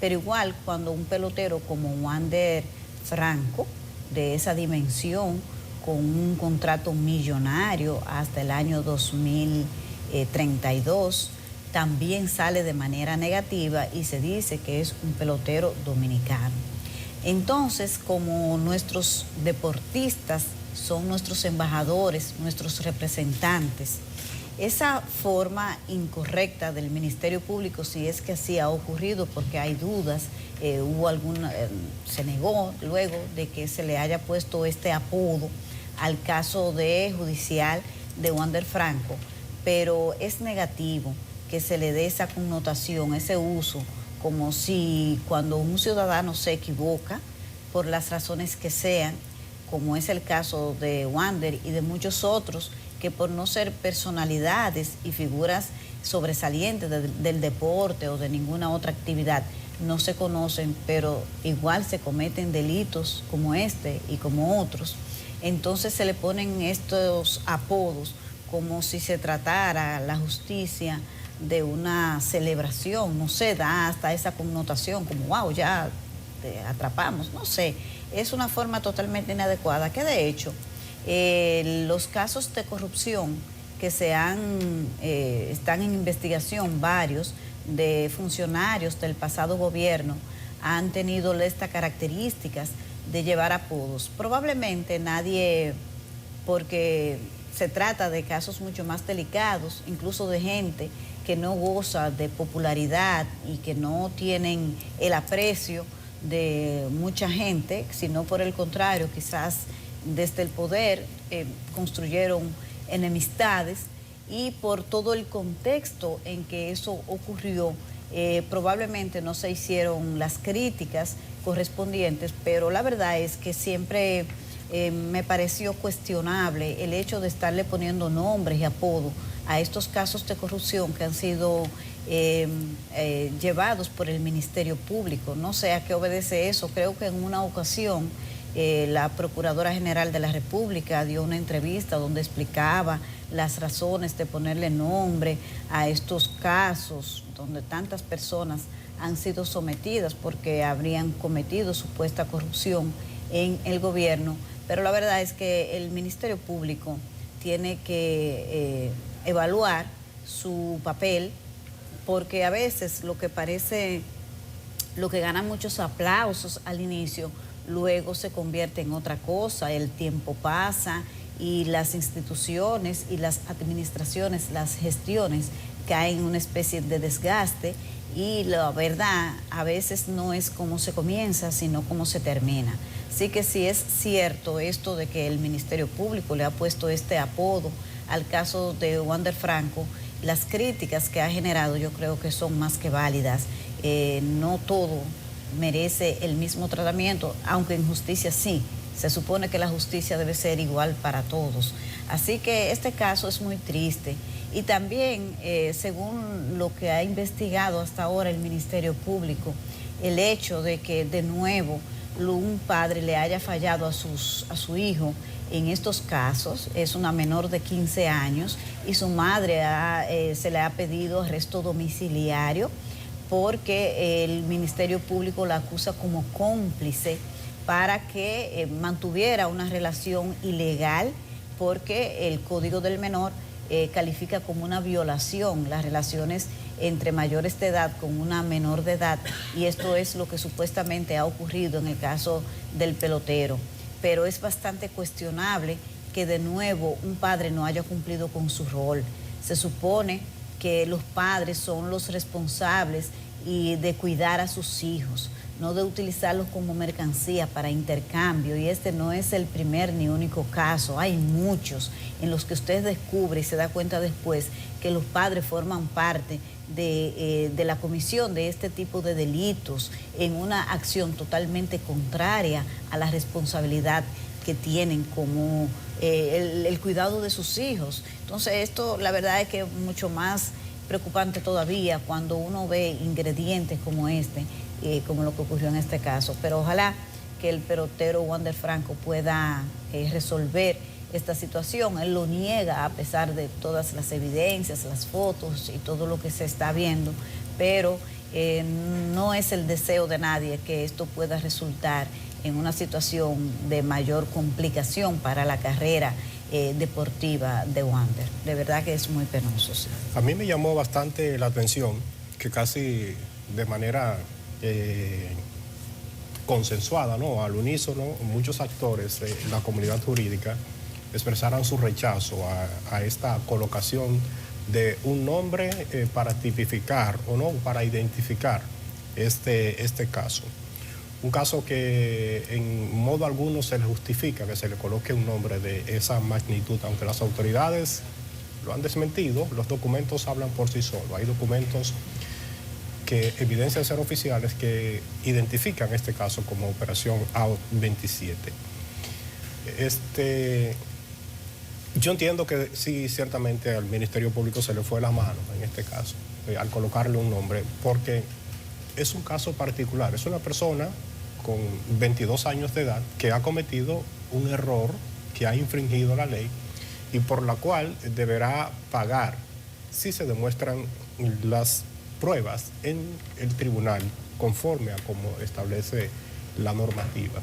Pero igual cuando un pelotero como Wander Franco, de esa dimensión, con un contrato millonario hasta el año 2032, también sale de manera negativa y se dice que es un pelotero dominicano. Entonces, como nuestros deportistas son nuestros embajadores, nuestros representantes, esa forma incorrecta del Ministerio Público, si es que así ha ocurrido, porque hay dudas, se negó luego de que se le haya puesto este apodo al caso judicial de Wander Franco, pero es negativo que se le dé esa connotación, ese uso, como si cuando un ciudadano se equivoca, por las razones que sean, como es el caso de Wander y de muchos otros, que por no ser personalidades y figuras sobresalientes del deporte o de ninguna otra actividad, no se conocen, pero igual se cometen delitos como este y como otros. Entonces se le ponen estos apodos como si se tratara la justicia de una celebración, no sé, da hasta esa connotación como wow, ya te atrapamos, no sé, es una forma totalmente inadecuada, que de hecho los casos de corrupción que están en investigación, varios de funcionarios del pasado gobierno han tenido estas características de llevar apodos. Probablemente nadie, porque se trata de casos mucho más delicados, incluso de gente que no goza de popularidad y que no tienen el aprecio de mucha gente, sino por el contrario, quizás desde el poder construyeron enemistades, y por todo el contexto en que eso ocurrió, probablemente no se hicieron las críticas correspondientes, pero la verdad es que siempre me pareció cuestionable el hecho de estarle poniendo nombres y apodos a estos casos de corrupción que han sido llevados por el Ministerio Público. No sé a qué obedece eso. Creo que en una ocasión la Procuradora General de la República dio una entrevista donde explicaba las razones de ponerle nombre a estos casos donde tantas personas han sido sometidas porque habrían cometido supuesta corrupción en el gobierno. Pero la verdad es que el Ministerio Público tiene que evaluar su papel, porque a veces lo que gana muchos aplausos al inicio luego se convierte en otra cosa, el tiempo pasa y las instituciones y las administraciones, las gestiones caen en una especie de desgaste y la verdad a veces no es cómo se comienza, sino cómo se termina. Así que sí es cierto esto de que el Ministerio Público le ha puesto este apodo al caso de Wander Franco. Las críticas que ha generado yo creo que son más que válidas. No todo merece el mismo tratamiento, aunque en justicia sí. Se supone que la justicia debe ser igual para todos. Así que este caso es muy triste. Y también, según lo que ha investigado hasta ahora el Ministerio Público, el hecho de que de nuevo un padre le haya fallado a su hijo en estos casos, es una menor de 15 años y su madre se le ha pedido arresto domiciliario porque el Ministerio Público la acusa como cómplice para que mantuviera una relación ilegal, porque el Código del Menor califica como una violación las relaciones entre mayores de edad con una menor de edad, y esto es lo que supuestamente ha ocurrido en el caso del pelotero. Pero es bastante cuestionable que de nuevo un padre no haya cumplido con su rol. Se supone que los padres son los responsables de cuidar a sus hijos, no de utilizarlos como mercancía para intercambio, y este no es el primer ni único caso. Hay muchos en los que usted descubre y se da cuenta después que los padres forman parte de la comisión de este tipo de delitos en una acción totalmente contraria a la responsabilidad que tienen como el cuidado de sus hijos. Entonces esto la verdad es que es mucho más preocupante todavía cuando uno ve ingredientes como este, como lo que ocurrió en este caso. Pero ojalá que el pelotero Wander Franco pueda resolver esta situación. Él lo niega a pesar de todas las evidencias, las fotos y todo lo que se está viendo, pero no es el deseo de nadie que esto pueda resultar en una situación de mayor complicación para la carrera deportiva de Wander. De verdad que es muy penoso. Sí. A mí me llamó bastante la atención que casi de manera consensuada, ¿no?, al unísono, muchos actores de la comunidad jurídica expresaran su rechazo a esta colocación de un nombre para tipificar o no, para identificar este caso. Un caso que en modo alguno se le justifica que se le coloque un nombre de esa magnitud, aunque las autoridades lo han desmentido, los documentos hablan por sí solos. Hay documentos que evidencian ser oficiales que identifican este caso como Operación A27. Yo entiendo que sí, ciertamente al Ministerio Público se le fue la mano en este caso, al colocarle un nombre, porque es un caso particular. Es una persona con 22 años de edad que ha cometido un error, que ha infringido la ley y por la cual deberá pagar si se demuestran las pruebas en el tribunal conforme a como establece la normativa.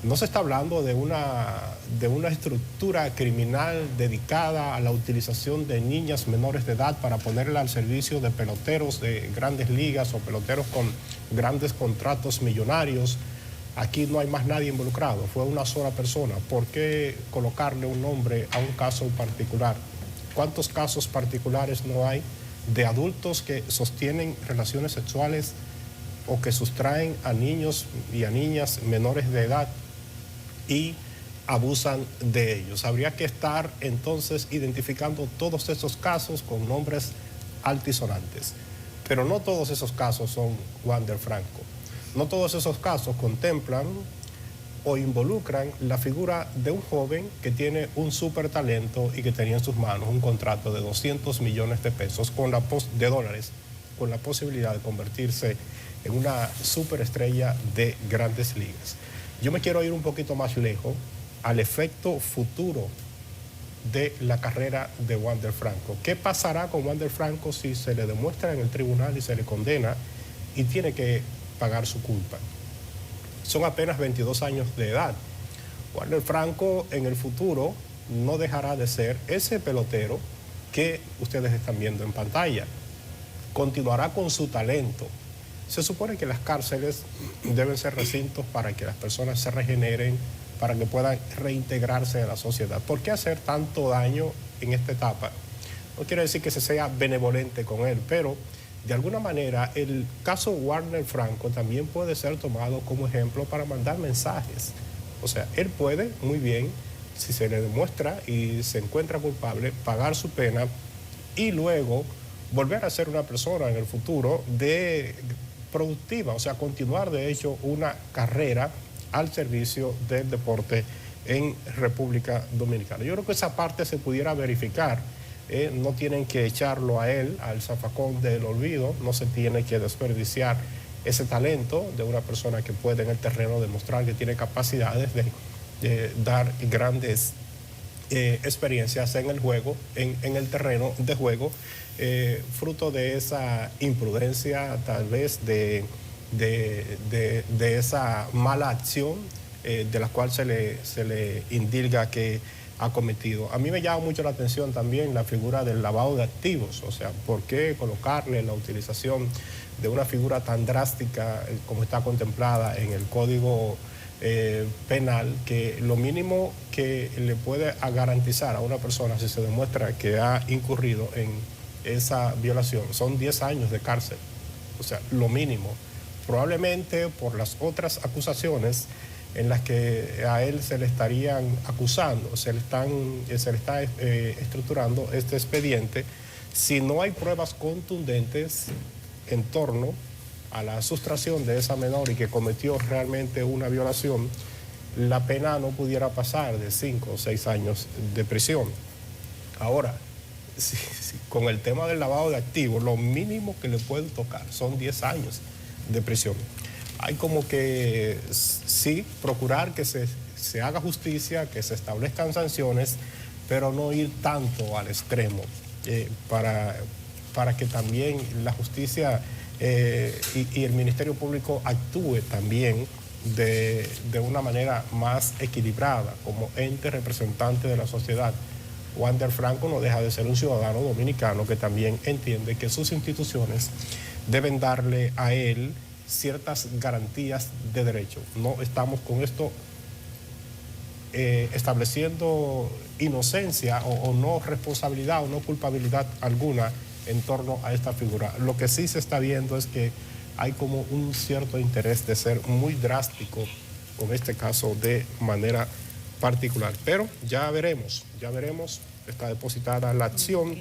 No se está hablando de una estructura criminal dedicada a la utilización de niñas menores de edad para ponerla al servicio de peloteros de grandes ligas o peloteros con grandes contratos millonarios. Aquí no hay más nadie involucrado, fue una sola persona. ¿Por qué colocarle un nombre a un caso particular? ¿Cuántos casos particulares no hay de adultos que sostienen relaciones sexuales o que sustraen a niños y a niñas menores de edad y abusan de ellos? Habría que estar entonces identificando todos esos casos con nombres altisonantes. Pero no todos esos casos son Wander Franco. No todos esos casos contemplan o involucran la figura de un joven que tiene un súper talento y que tenía en sus manos un contrato de 200 millones de pesos de dólares, con la posibilidad de convertirse en una superestrella de grandes ligas. Yo me quiero ir un poquito más lejos al efecto futuro de la carrera de Wander Franco. ¿Qué pasará con Wander Franco si se le demuestra en el tribunal y se le condena y tiene que pagar su culpa? Son apenas 22 años de edad. Wander Franco en el futuro no dejará de ser ese pelotero que ustedes están viendo en pantalla. Continuará con su talento, Se supone que las cárceles deben ser recintos para que las personas se regeneren, para que puedan reintegrarse a la sociedad. ¿Por qué hacer tanto daño en esta etapa? No quiere decir que se sea benevolente con él, pero de alguna manera el caso Warner Franco también puede ser tomado como ejemplo para mandar mensajes. O sea, él puede muy bien, si se le demuestra y se encuentra culpable, pagar su pena y luego volver a ser una persona en el futuro productiva, o sea, continuar de hecho una carrera al servicio del deporte en República Dominicana. Yo creo que esa parte se pudiera verificar. No tienen que echarlo a él, al zafacón del olvido, no se tiene que desperdiciar ese talento de una persona que puede en el terreno demostrar que tiene capacidades de dar grandes experiencias en el juego, en el terreno de juego, fruto de esa imprudencia, tal vez de esa mala acción de la cual se le indilga que ha cometido. A mí me llama mucho la atención también la figura del lavado de activos, o sea, ¿por qué colocarle la utilización de una figura tan drástica como está contemplada en el Código Penal, que lo mínimo que le puede garantizar a una persona si se demuestra que ha incurrido en esa violación son 10 años de cárcel? O sea, lo mínimo. Probablemente por las otras acusaciones en las que a él se le estarían acusando, se le está estructurando este expediente, si no hay pruebas contundentes en torno a la sustracción de esa menor y que cometió realmente una violación, la pena no pudiera pasar de 5 o 6 años de prisión. Ahora, con el tema del lavado de activos, lo mínimo que le puede tocar son 10 años de prisión. Hay como que sí procurar que se haga justicia, que se establezcan sanciones, pero no ir tanto al extremo para que también la justicia y el Ministerio Público actúe también de una manera más equilibrada como ente representante de la sociedad. Warner Franco no deja de ser un ciudadano dominicano que también entiende que sus instituciones deben darle a él ciertas garantías de derecho. No estamos con esto estableciendo inocencia o no responsabilidad o no culpabilidad alguna en torno a esta figura. Lo que sí se está viendo es que hay como un cierto interés de ser muy drástico con este caso de manera particular. Pero ya veremos, está depositada la acción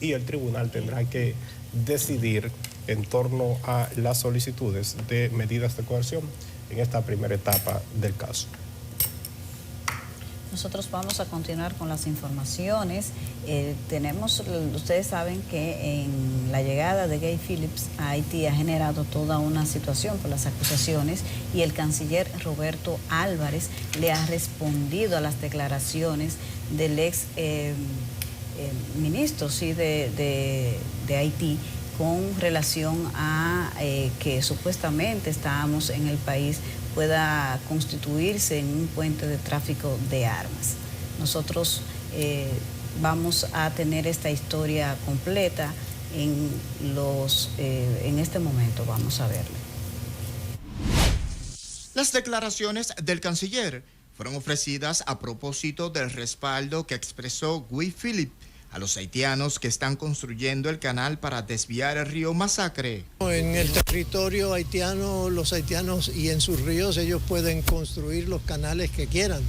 y el tribunal tendrá que decidir en torno a las solicitudes de medidas de coerción en esta primera etapa del caso. Nosotros vamos a continuar con las informaciones. Ustedes saben que en la llegada de Gay Phillips a Haití ha generado toda una situación por las acusaciones y el canciller Roberto Álvarez le ha respondido a las declaraciones del ex ministro de Haití con relación a que supuestamente estábamos en el país pueda constituirse en un puente de tráfico de armas. Nosotros vamos a tener esta historia completa en este momento, vamos a verla. Las declaraciones del canciller fueron ofrecidas a propósito del respaldo que expresó Guy Phillips a los haitianos que están construyendo el canal para desviar el río Masacre. En el territorio haitiano, los haitianos y en sus ríos ellos pueden construir los canales que quieran.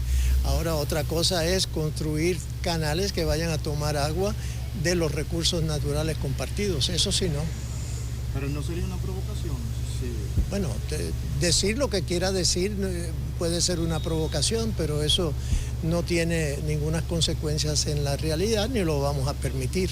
Ahora otra cosa es construir canales que vayan a tomar agua de los recursos naturales compartidos, eso sí no. Pero no sería una provocación. Sí. Bueno, decir lo que quiera decir puede ser una provocación, pero eso no tiene ninguna consecuencias en la realidad ni lo vamos a permitir.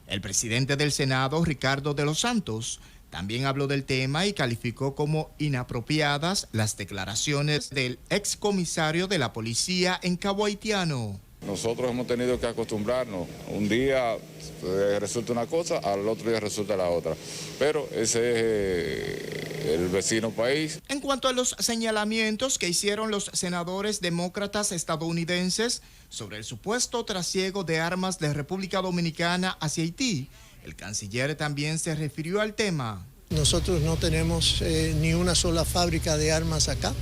El presidente del Senado, Ricardo de los Santos, también habló del tema y calificó como inapropiadas las declaraciones del excomisario de la policía en Cabo Haitiano. Nosotros hemos tenido que acostumbrarnos. Un día resulta una cosa, al otro día resulta la otra. Pero ese es el vecino país. En cuanto a los señalamientos que hicieron los senadores demócratas estadounidenses sobre el supuesto trasiego de armas de República Dominicana hacia Haití, el canciller también se refirió al tema. nosotros no tenemos ni una sola fábrica de armas acá.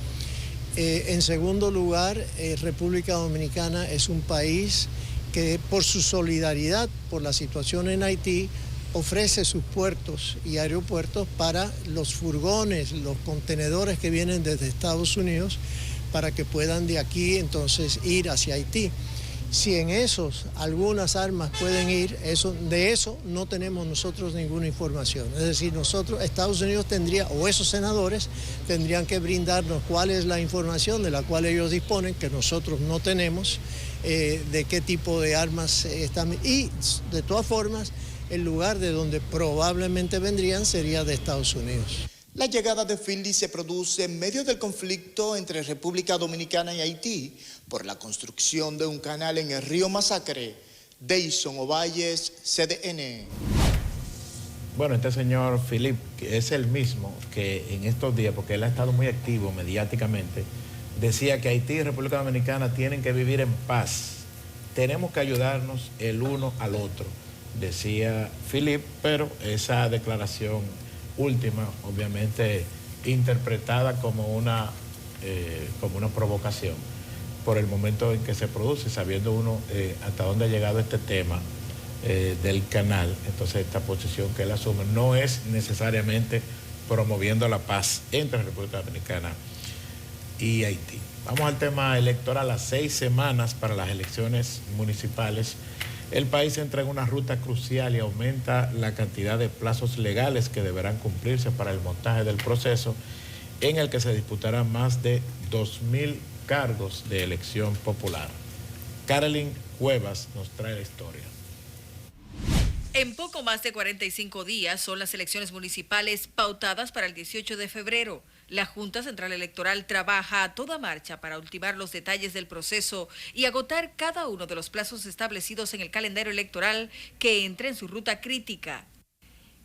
En segundo lugar, República Dominicana es un país que por su solidaridad por la situación en Haití ofrece sus puertos y aeropuertos para los furgones, los contenedores que vienen desde Estados Unidos para que puedan de aquí entonces ir hacia Haití. Si en esos algunas armas pueden ir, de eso no tenemos nosotros ninguna información. Es decir, Estados Unidos tendría, o esos senadores, tendrían que brindarnos cuál es la información de la cual ellos disponen, que nosotros no tenemos, de qué tipo de armas están. Y de todas formas, el lugar de donde probablemente vendrían sería de Estados Unidos. La llegada de Findlay se produce en medio del conflicto entre República Dominicana y Haití por la construcción de un canal en el río Masacre. Deison Ovalles, CDN. Bueno, este señor Philip es el mismo que en estos días, porque él ha estado muy activo mediáticamente, decía que Haití y República Dominicana tienen que vivir en paz. Tenemos que ayudarnos el uno al otro, decía Philip, pero esa declaración última, obviamente interpretada como una provocación por el momento en que se produce, sabiendo uno hasta dónde ha llegado este tema del canal. Entonces esta posición que él asume no es necesariamente promoviendo la paz entre República Dominicana y Haití. Vamos al tema electoral. A 6 semanas para las elecciones municipales, el país entra en una ruta crucial y aumenta la cantidad de plazos legales que deberán cumplirse para el montaje del proceso, en el que se disputarán más de 2.000 cargos de elección popular. Carolyn Cuevas nos trae la historia. En poco más de 45 días son las elecciones municipales pautadas para el 18 de febrero. La Junta Central Electoral trabaja a toda marcha para ultimar los detalles del proceso y agotar cada uno de los plazos establecidos en el calendario electoral que entra en su ruta crítica.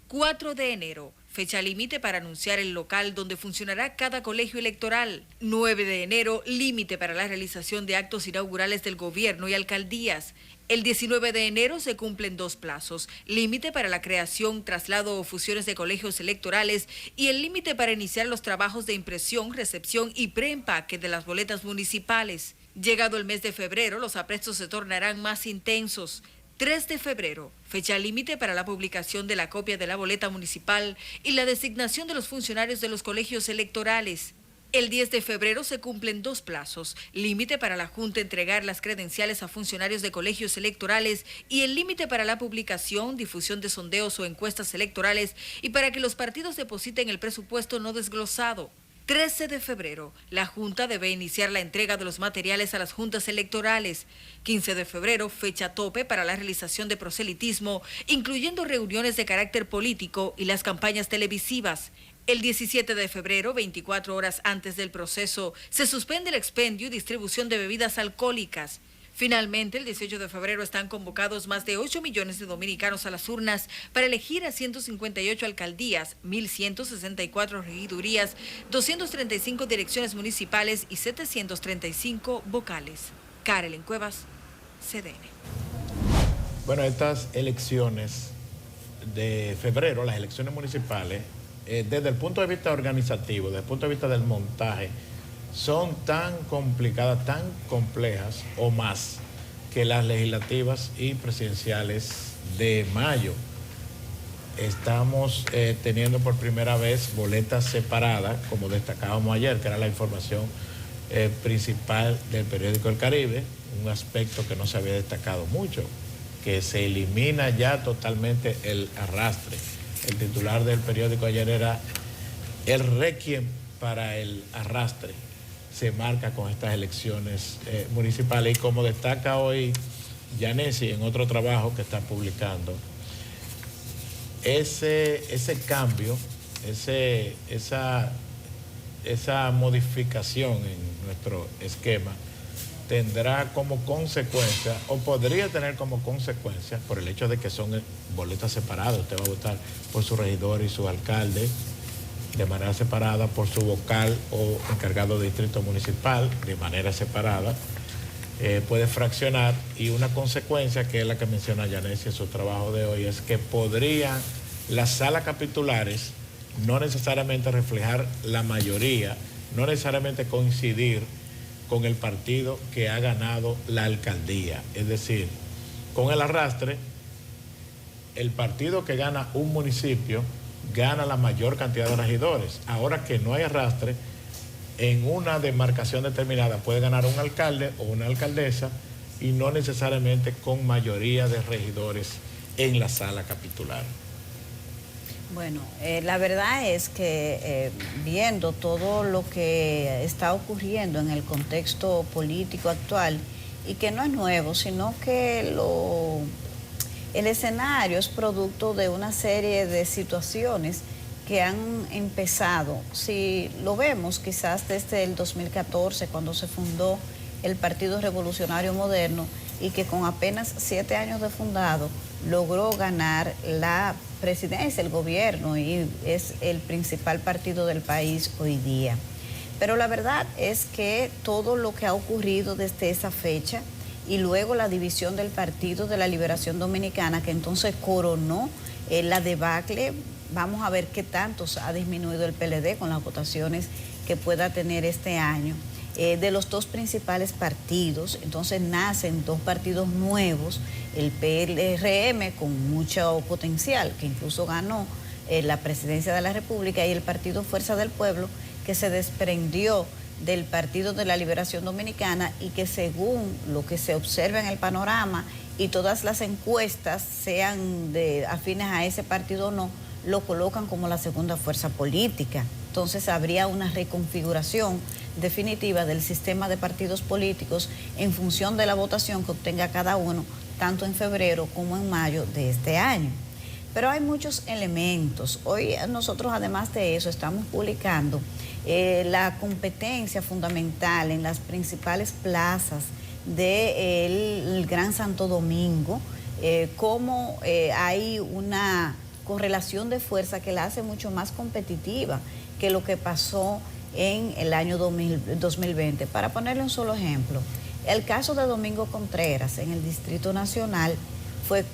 4 de enero, fecha límite para anunciar el local donde funcionará cada colegio electoral. 9 de enero, límite para la realización de actos inaugurales del gobierno y alcaldías. El 19 de enero se cumplen 2 plazos, límite para la creación, traslado o fusiones de colegios electorales y el límite para iniciar los trabajos de impresión, recepción y preempaque de las boletas municipales. Llegado el mes de febrero, los aprestos se tornarán más intensos. 3 de febrero, fecha límite para la publicación de la copia de la boleta municipal y la designación de los funcionarios de los colegios electorales. El 10 de febrero se cumplen 2 plazos, límite para la Junta entregar las credenciales a funcionarios de colegios electorales y el límite para la publicación, difusión de sondeos o encuestas electorales y para que los partidos depositen el presupuesto no desglosado. 13 de febrero, la Junta debe iniciar la entrega de los materiales a las juntas electorales. 15 de febrero, fecha tope para la realización de proselitismo, incluyendo reuniones de carácter político y las campañas televisivas. El 17 de febrero, 24 horas antes del proceso, se suspende el expendio y distribución de bebidas alcohólicas. Finalmente, el 18 de febrero están convocados más de 8 millones de dominicanos a las urnas para elegir a 158 alcaldías, 1.164 regidurías, 235 direcciones municipales y 735 vocales. Carolyn Cuevas, CDN. Bueno, estas elecciones de febrero, las elecciones municipales, desde el punto de vista organizativo, desde el punto de vista del montaje, son tan complicadas, tan complejas o más que las legislativas y presidenciales de mayo. Estamos teniendo por primera vez boletas separadas, como destacábamos ayer, que era la información principal del periódico El Caribe, un aspecto que no se había destacado mucho, que se elimina ya totalmente el arrastre. El titular del periódico ayer era el requiem para el arrastre. Se marca con estas elecciones municipales y como destaca hoy Yanesi en otro trabajo que está publicando, ese cambio, esa modificación en nuestro esquema tendrá como consecuencia, o podría tener como consecuencia, por el hecho de que son boletas separadas, usted va a votar por su regidor y su alcalde de manera separada, por su vocal o encargado de distrito municipal de manera separada, puede fraccionar, y una consecuencia que es la que menciona Yanesi en su trabajo de hoy es que podrían las salas capitulares no necesariamente reflejar la mayoría, no necesariamente coincidir con el partido que ha ganado la alcaldía. Es decir, con el arrastre, el partido que gana un municipio gana la mayor cantidad de regidores. Ahora que no hay arrastre, en una demarcación determinada puede ganar un alcalde o una alcaldesa y no necesariamente con mayoría de regidores en la sala capitular. Bueno, la verdad es que viendo todo lo que está ocurriendo en el contexto político actual, y que no es nuevo, sino que el escenario es producto de una serie de situaciones que han empezado, si lo vemos quizás desde el 2014, cuando se fundó el Partido Revolucionario Moderno, y que con apenas 7 años de fundado logró ganar la presidencia, el gobierno, y es el principal partido del país hoy día. Pero la verdad es que todo lo que ha ocurrido desde esa fecha y luego la división del Partido de la Liberación Dominicana, que entonces coronó la debacle, vamos a ver qué tanto ha disminuido el PLD con las votaciones que pueda tener este año. De los dos principales partidos, entonces nacen dos partidos nuevos, el PRM con mucho potencial, que incluso ganó la presidencia de la República, y el Partido Fuerza del Pueblo, que se desprendió del Partido de la Liberación Dominicana y que, según lo que se observa en el panorama y todas las encuestas, sean afines a ese partido o no, lo colocan como la segunda fuerza política. Entonces habría una reconfiguración definitiva del sistema de partidos políticos en función de la votación que obtenga cada uno, tanto en febrero como en mayo de este año. Pero hay muchos elementos. Hoy nosotros, además de eso, estamos publicando la competencia fundamental en las principales plazas del Gran Santo Domingo, cómo hay una correlación de fuerza que la hace mucho más competitiva que lo que pasó en el año 2020. Para ponerle un solo ejemplo, el caso de Domingo Contreras en el Distrito Nacional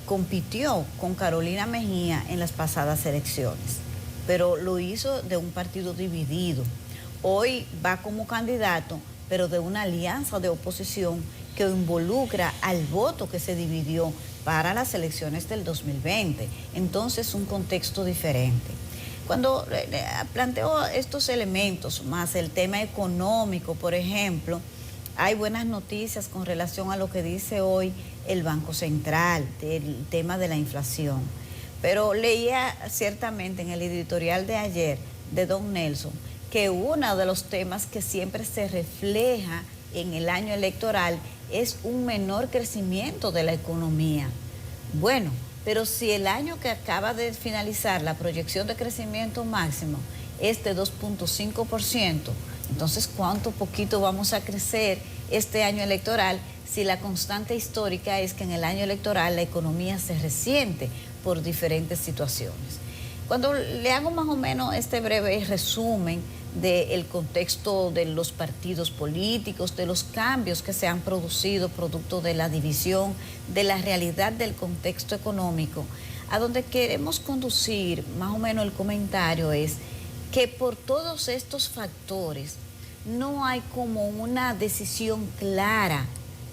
compitió con Carolina Mejía en las pasadas elecciones, pero lo hizo de un partido dividido. Hoy va como candidato, pero de una alianza de oposición que involucra al voto que se dividió para las elecciones del 2020. Entonces, un contexto diferente. Cuando planteo estos elementos, más el tema económico, por ejemplo, hay buenas noticias con relación a lo que dice hoy el Banco Central, del tema de la inflación. Pero leía ciertamente en el editorial de ayer de Don Nelson que uno de los temas que siempre se refleja en el año electoral es un menor crecimiento de la economía. Bueno, pero si el año que acaba de finalizar la proyección de crecimiento máximo es de 2.5%, entonces ¿cuánto poquito vamos a crecer este año electoral si la constante histórica es que en el año electoral la economía se resiente por diferentes situaciones? Cuando le hago más o menos este breve resumen del contexto de los partidos políticos, de los cambios que se han producido producto de la división, de la realidad del contexto económico, a donde queremos conducir más o menos el comentario es que por todos estos factores no hay como una decisión clara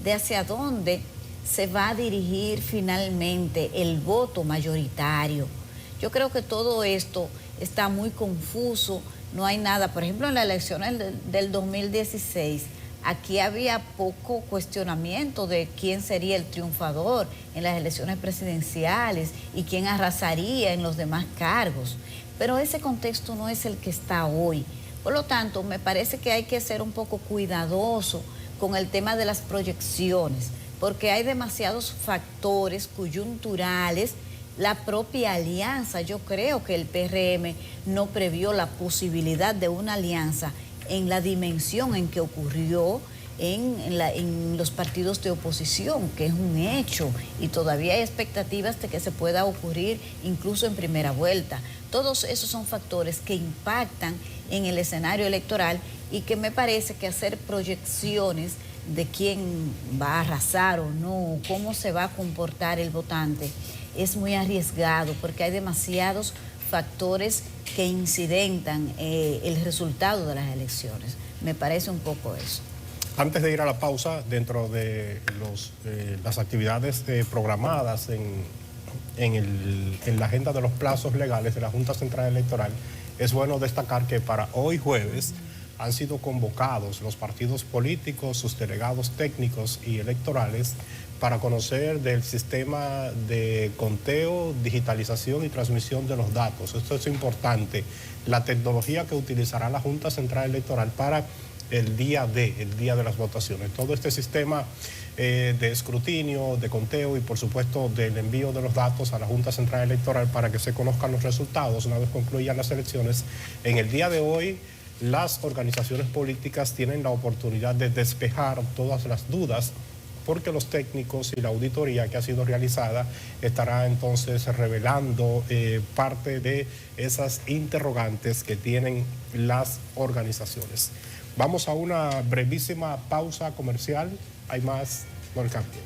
de hacia dónde se va a dirigir finalmente el voto mayoritario. Yo creo que todo esto está muy confuso, no hay nada. Por ejemplo, en las elecciones del 2016, aquí había poco cuestionamiento de quién sería el triunfador en las elecciones presidenciales y quién arrasaría en los demás cargos. Pero ese contexto no es el que está hoy. Por lo tanto, me parece que hay que ser un poco cuidadoso con el tema de las proyecciones, porque hay demasiados factores coyunturales. La propia alianza, yo creo que el PRM no previó la posibilidad de una alianza en la dimensión en que ocurrió en los partidos de oposición, que es un hecho, y todavía hay expectativas de que se pueda ocurrir incluso en primera vuelta. Todos esos son factores que impactan en el escenario electoral y que me parece que hacer proyecciones de quién va a arrasar o no, cómo se va a comportar el votante, es muy arriesgado porque hay demasiados factores que incidentan el resultado de las elecciones. Me parece un poco eso. Antes de ir a la pausa, dentro de las actividades programadas en la agenda de los plazos legales de la Junta Central Electoral, es bueno destacar que para hoy jueves han sido convocados los partidos políticos, sus delegados técnicos y electorales para conocer del sistema de conteo, digitalización y transmisión de los datos. Esto es importante, la tecnología que utilizará la Junta Central Electoral para el día de las votaciones. Todo este sistema de escrutinio, de conteo y por supuesto del envío de los datos a la Junta Central Electoral para que se conozcan los resultados una vez concluyan las elecciones. En el día de hoy, las organizaciones políticas tienen la oportunidad de despejar todas las dudas, porque los técnicos y la auditoría que ha sido realizada estará entonces revelando parte de esas interrogantes que tienen las organizaciones. Vamos a una brevísima pausa comercial. Hay más, no le cambie.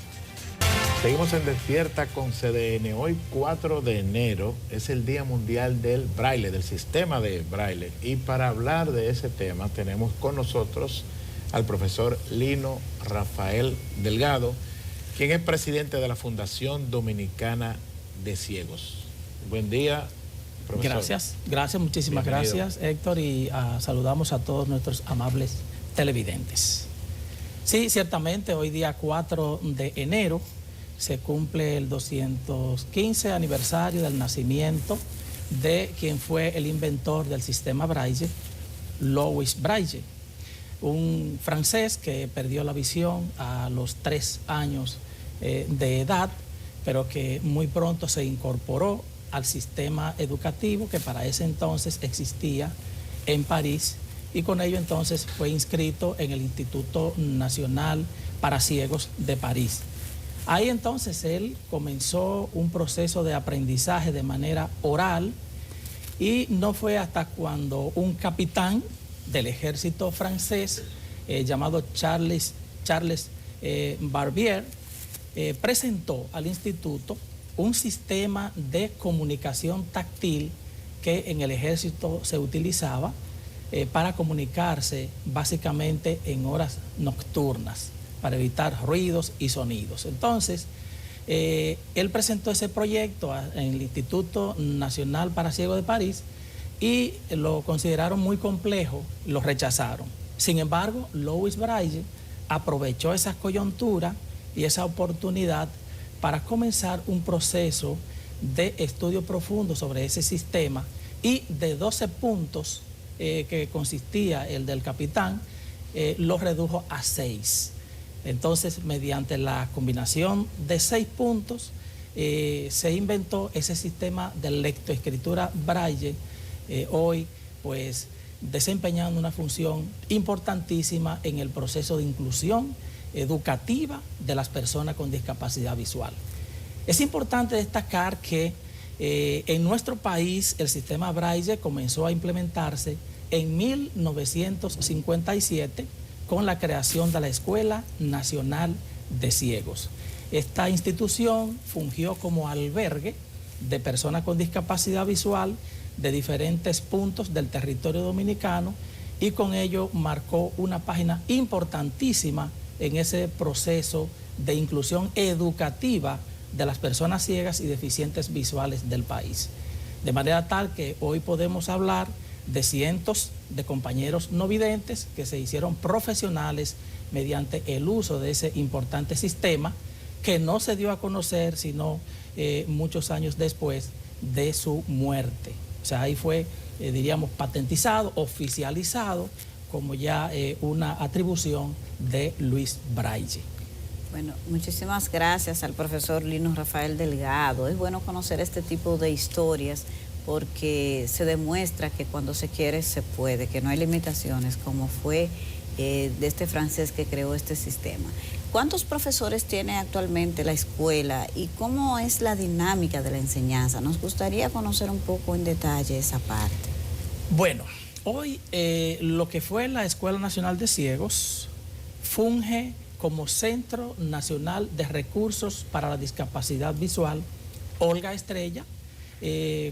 Seguimos en Despierta con CDN. Hoy, 4 de enero, es el Día Mundial del Braille, del sistema de Braille. Y para hablar de ese tema tenemos con nosotros al profesor Lino Rafael Delgado, quien es presidente de la Fundación Dominicana de Ciegos. Buen día, profesor. Gracias, muchísimas gracias, Héctor, y saludamos a todos nuestros amables televidentes. Sí, ciertamente, hoy día 4 de enero se cumple el 215 aniversario del nacimiento de quien fue el inventor del sistema Braille, Louis Braille, un francés que perdió la visión a los 3 años de edad, pero que muy pronto se incorporó al sistema educativo que para ese entonces existía en París, y con ello entonces fue inscrito en el Instituto Nacional para Ciegos de París. Ahí entonces él comenzó un proceso de aprendizaje de manera oral, y no fue hasta cuando un capitán del ejército francés llamado Charles Barbier presentó al instituto un sistema de comunicación táctil que en el ejército se utilizaba para comunicarse básicamente en horas nocturnas, para evitar ruidos y sonidos. Entonces, él presentó ese proyecto en el Instituto Nacional para Ciegos de París y lo consideraron muy complejo, lo rechazaron. Sin embargo, Louis Braille aprovechó esa coyuntura y esa oportunidad para comenzar un proceso de estudio profundo sobre ese sistema, y de 12 puntos que consistía el del capitán, lo redujo a 6. Entonces, mediante la combinación de 6 puntos, se inventó ese sistema de lectoescritura Braille, hoy pues desempeñando una función importantísima en el proceso de inclusión educativa de las personas con discapacidad visual. Es importante destacar que en nuestro país el sistema Braille comenzó a implementarse en 1957 con la creación de la Escuela Nacional de Ciegos. Esta institución fungió como albergue de personas con discapacidad visual de diferentes puntos del territorio dominicano, y con ello marcó una página importantísima en ese proceso de inclusión educativa de las personas ciegas y deficientes visuales del país. De manera tal que hoy podemos hablar de cientos de compañeros no videntes que se hicieron profesionales mediante el uso de ese importante sistema, que no se dio a conocer sino muchos años después de su muerte. O sea, ahí fue, diríamos, patentizado, oficializado como ya una atribución de Louis Braille. Bueno, muchísimas gracias al profesor Lino Rafael Delgado. Es bueno conocer este tipo de historias porque se demuestra que cuando se quiere se puede, que no hay limitaciones, como fue de este francés que creó este sistema. ¿Cuántos profesores tiene actualmente la escuela y cómo es la dinámica de la enseñanza? Nos gustaría conocer un poco en detalle esa parte. Bueno, hoy lo que fue la Escuela Nacional de Ciegos funge como Centro Nacional de Recursos para la Discapacidad Visual Olga Estrella,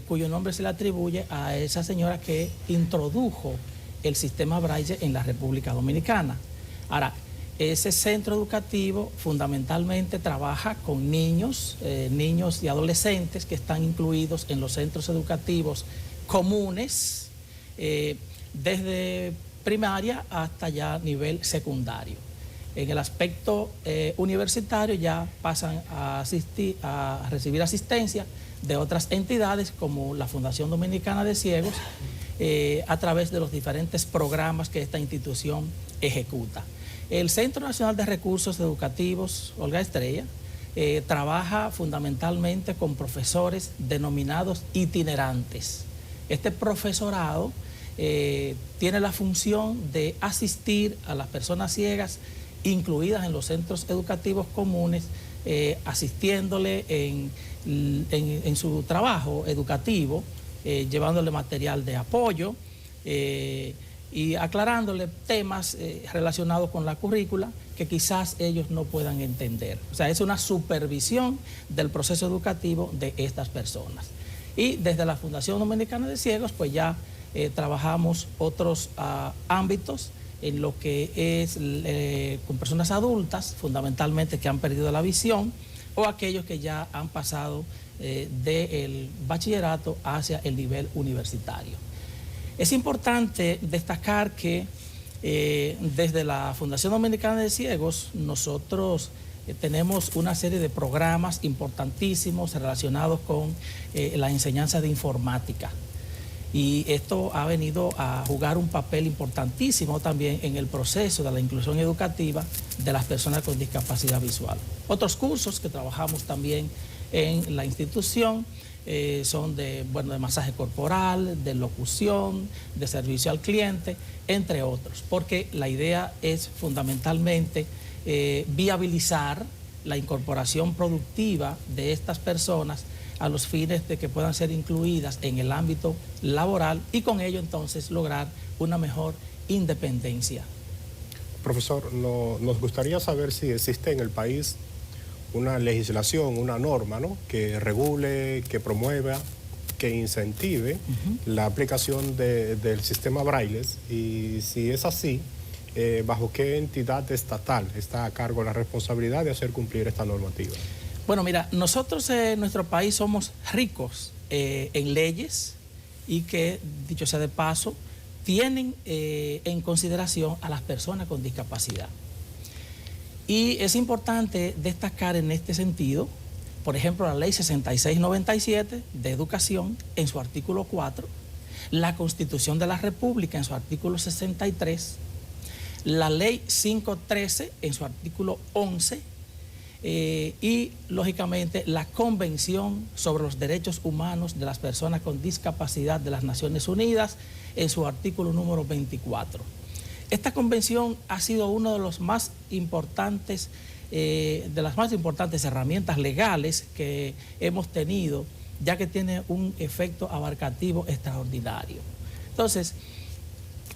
cuyo nombre se le atribuye a esa señora que introdujo el sistema Braille en la República Dominicana. Ahora, ese centro educativo fundamentalmente trabaja con niños y adolescentes que están incluidos en los centros educativos comunes, desde primaria hasta ya nivel secundario. En el aspecto universitario ya pasan a recibir asistencia de otras entidades como la Fundación Dominicana de Ciegos, a través de los diferentes programas que esta institución ejecuta. El Centro Nacional de Recursos Educativos, Olga Estrella, trabaja fundamentalmente con profesores denominados itinerantes. Este profesorado tiene la función de asistir a las personas ciegas incluidas en los centros educativos comunes, asistiéndole en su trabajo educativo, llevándole material de apoyo y aclarándole temas relacionados con la currícula que quizás ellos no puedan entender. O sea, es una supervisión del proceso educativo de estas personas. Y desde la Fundación Dominicana de Ciegos, pues ya trabajamos otros ámbitos en lo que es con personas adultas, fundamentalmente que han perdido la visión, o aquellos que ya han pasado del bachillerato hacia el nivel universitario. Es importante destacar que desde la Fundación Dominicana de Ciegos nosotros tenemos una serie de programas importantísimos relacionados con la enseñanza de informática. Y esto ha venido a jugar un papel importantísimo también en el proceso de la inclusión educativa de las personas con discapacidad visual. Otros cursos que trabajamos también en la institución son de masaje corporal, de locución, de servicio al cliente, entre otros, porque la idea es fundamentalmente viabilizar la incorporación productiva de estas personas a los fines de que puedan ser incluidas en el ámbito laboral y con ello entonces lograr una mejor independencia. Profesor, nos gustaría saber si existe en el país una legislación, una norma, ¿no?, que regule, que promueva, que incentive la aplicación del sistema Braille, y si es así, ¿bajo qué entidad estatal está a cargo la responsabilidad de hacer cumplir esta normativa? Bueno, mira, nosotros en nuestro país somos ricos en leyes y que, dicho sea de paso, tienen en consideración a las personas con discapacidad. Y es importante destacar en este sentido, por ejemplo, la Ley 6697 de Educación en su artículo 4, la Constitución de la República en su artículo 63, la Ley 513 en su artículo 11 y, lógicamente, la Convención sobre los Derechos Humanos de las Personas con Discapacidad de las Naciones Unidas en su artículo número 24. Esta convención ha sido uno de los más importantes, de las más importantes herramientas legales que hemos tenido, ya que tiene un efecto abarcativo extraordinario. Entonces,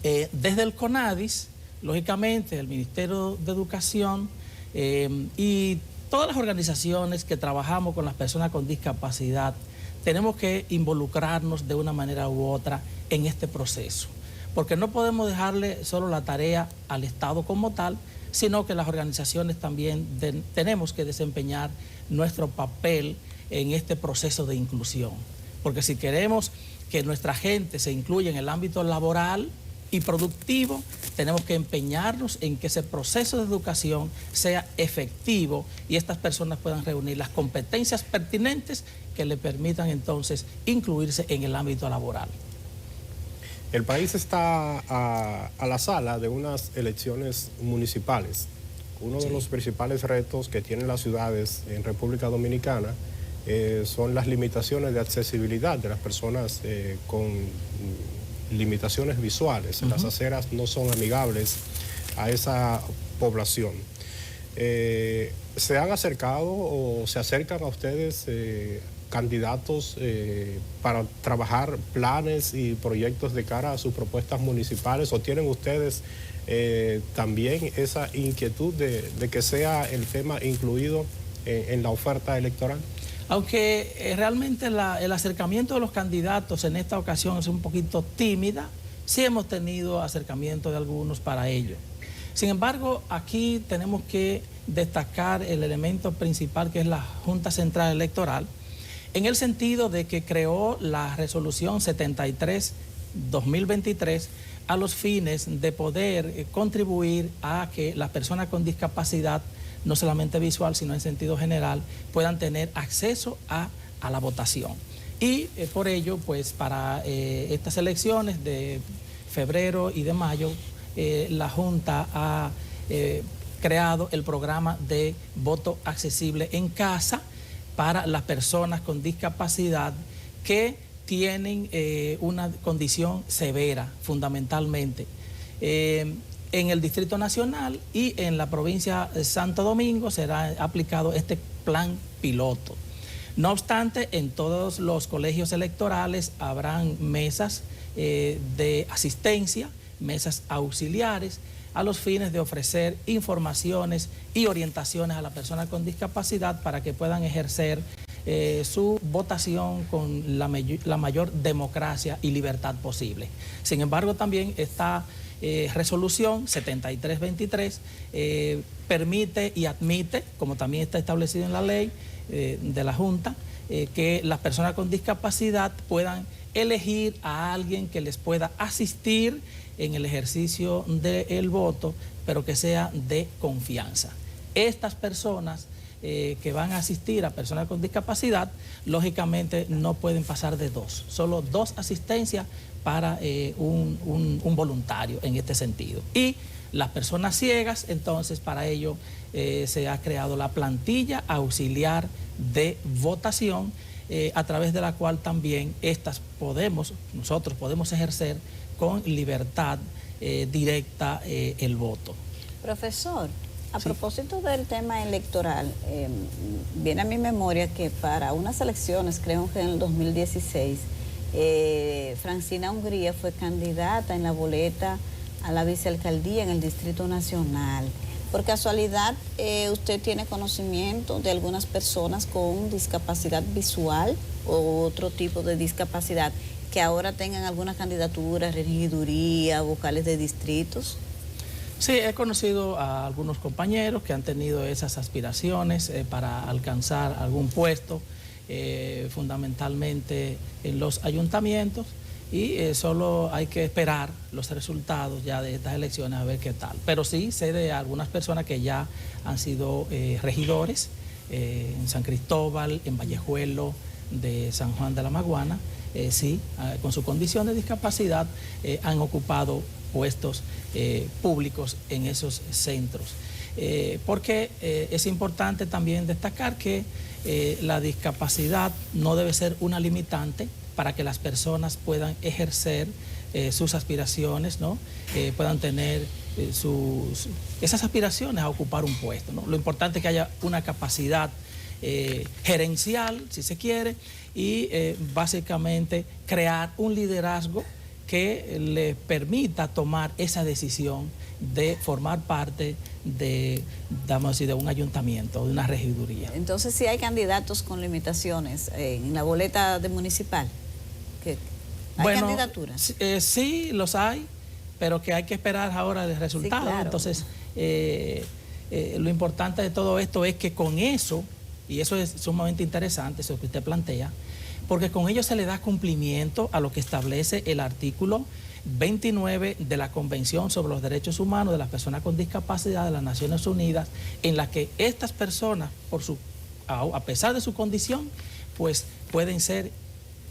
desde el CONADIS, lógicamente, el Ministerio de Educación y todas las organizaciones que trabajamos con las personas con discapacidad, tenemos que involucrarnos de una manera u otra en este proceso, porque no podemos dejarle solo la tarea al Estado como tal, sino que las organizaciones también tenemos que desempeñar nuestro papel en este proceso de inclusión, porque si queremos que nuestra gente se incluya en el ámbito laboral y productivo, tenemos que empeñarnos en que ese proceso de educación sea efectivo y estas personas puedan reunir las competencias pertinentes que le permitan entonces incluirse en el ámbito laboral. El país está a la sala de unas elecciones municipales. Uno de los principales retos que tienen las ciudades en República Dominicana son las limitaciones de accesibilidad de las personas con limitaciones visuales. Las aceras no son amigables a esa población. ¿Se han acercado o se acercan a ustedes candidatos para trabajar planes y proyectos de cara a sus propuestas municipales, o tienen ustedes también esa inquietud de que sea el tema incluido en la oferta electoral? Aunque realmente el acercamiento de los candidatos en esta ocasión es un poquito tímida, sí hemos tenido acercamiento de algunos para ello. Sin embargo, aquí tenemos que destacar el elemento principal, que es la Junta Central Electoral, en el sentido de que creó la resolución 73-2023 a los fines de poder contribuir a que las personas con discapacidad, no solamente visual, sino en sentido general, puedan tener acceso a la votación. Y por ello, pues para estas elecciones de febrero y de mayo, la Junta ha creado el programa de voto accesible en casa para las personas con discapacidad que tienen una condición severa, fundamentalmente. En el Distrito Nacional y en la provincia de Santo Domingo será aplicado este plan piloto. No obstante, en todos los colegios electorales habrán mesas de asistencia, mesas auxiliares, a los fines de ofrecer informaciones y orientaciones a las personas con discapacidad para que puedan ejercer su votación con la mayor democracia y libertad posible. Sin embargo, también esta resolución 73-23 permite y admite, como también está establecido en la ley de la Junta, que las personas con discapacidad puedan elegir a alguien que les pueda asistir en el ejercicio del voto, pero que sea de confianza. Estas personas que van a asistir a personas con discapacidad, lógicamente no pueden pasar de dos, solo 2 asistencias para un voluntario en este sentido. Y las personas ciegas, entonces para ello se ha creado la plantilla auxiliar de votación, a través de la cual también nosotros podemos ejercer con libertad directa el voto. Profesor, a propósito del tema electoral, viene a mi memoria que para unas elecciones, creo que en el 2016, Francina Hungría fue candidata en la boleta a la vicealcaldía en el Distrito Nacional. Por casualidad, ¿usted tiene conocimiento de algunas personas con discapacidad visual o otro tipo de discapacidad que ahora tengan alguna candidatura, regiduría, vocales de distritos? Sí, he conocido a algunos compañeros que han tenido esas aspiraciones para alcanzar algún puesto, fundamentalmente en los ayuntamientos, y solo hay que esperar los resultados ya de estas elecciones a ver qué tal. Pero sí sé de algunas personas que ya han sido regidores en San Cristóbal, en Vallejuelo, de San Juan de la Maguana, con su condición de discapacidad han ocupado puestos públicos en esos centros. Porque es importante también destacar que la discapacidad no debe ser una limitante para que las personas puedan ejercer sus aspiraciones, ¿no? Puedan tener esas aspiraciones a ocupar un puesto, ¿no? Lo importante es que haya una capacidad gerencial, si se quiere, y básicamente crear un liderazgo que le permita tomar esa decisión de formar parte de un ayuntamiento, de una regiduría. Entonces, si hay candidatos con limitaciones en la boleta de municipal, ¿hay candidaturas? Sí, los hay, pero que hay que esperar ahora el resultado. Sí, claro. Entonces, lo importante de todo esto es que con eso, y eso es sumamente interesante, eso que usted plantea, porque con ello se le da cumplimiento a lo que establece el artículo 29 de la Convención sobre los Derechos Humanos de las Personas con Discapacidad de las Naciones Unidas, en la que estas personas, a pesar de su condición, pues pueden ser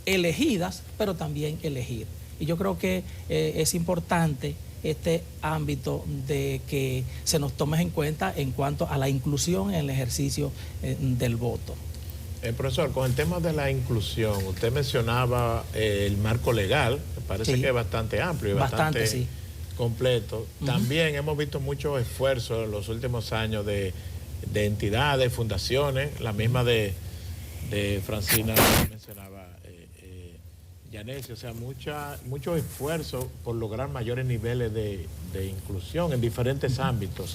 elegidas, pero también elegir. Y yo creo que es importante este ámbito de que se nos tome en cuenta en cuanto a la inclusión en el ejercicio del voto. Profesor, con el tema de la inclusión, usted mencionaba el marco legal, me parece que es bastante amplio y bastante completo. También hemos visto muchos esfuerzos en los últimos años de entidades, fundaciones, la misma de Francina mencionaba Yanessi, o sea, muchos esfuerzos por lograr mayores niveles de inclusión en diferentes ámbitos.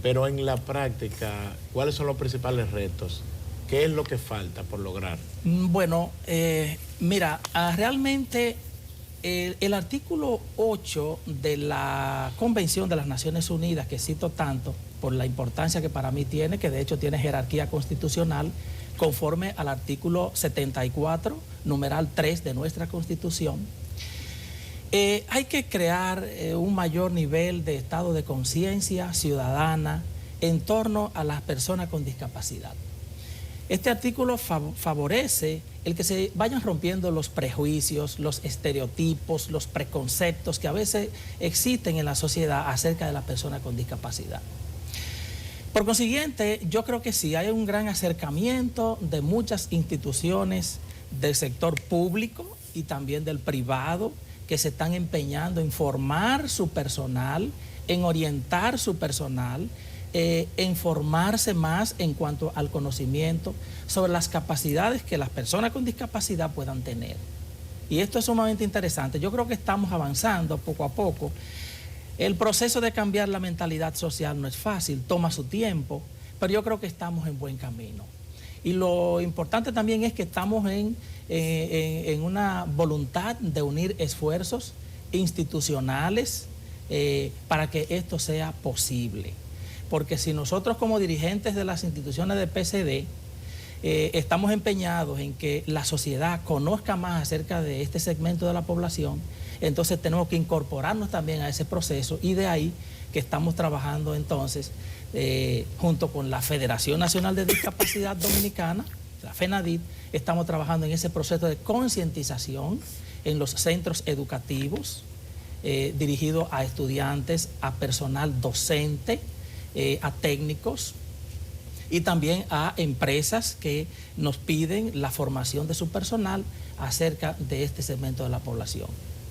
Pero en la práctica, ¿cuáles son los principales retos ¿Qué es lo que falta por lograr? Bueno, mira, realmente el artículo 8 de la Convención de las Naciones Unidas, que cito tanto por la importancia que para mí tiene, que de hecho tiene jerarquía constitucional, conforme al artículo 74, numeral 3 de nuestra Constitución, hay que crear un mayor nivel de estado de conciencia ciudadana en torno a las personas con discapacidad. Este artículo favorece el que se vayan rompiendo los prejuicios, los estereotipos, los preconceptos que a veces existen en la sociedad acerca de la persona con discapacidad. Por consiguiente, yo creo que sí, hay un gran acercamiento de muchas instituciones del sector público y también del privado que se están empeñando en formar su personal, en orientar su personal, en formarse más en cuanto al conocimiento sobre las capacidades que las personas con discapacidad puedan tener. Y esto es sumamente interesante. Yo creo que estamos avanzando poco a poco. El proceso de cambiar la mentalidad social no es fácil, toma su tiempo, pero yo creo que estamos en buen camino. Y lo importante también es que estamos en una voluntad de unir esfuerzos institucionales para que esto sea posible. Porque si nosotros como dirigentes de las instituciones de PCD estamos empeñados en que la sociedad conozca más acerca de este segmento de la población, entonces tenemos que incorporarnos también a ese proceso, y de ahí que estamos trabajando entonces junto con la Federación Nacional de Discapacidad Dominicana, la FENADID, estamos trabajando en ese proceso de concientización en los centros educativos dirigido a estudiantes, a personal docente, a técnicos y también a empresas que nos piden la formación de su personal acerca de este segmento de la población,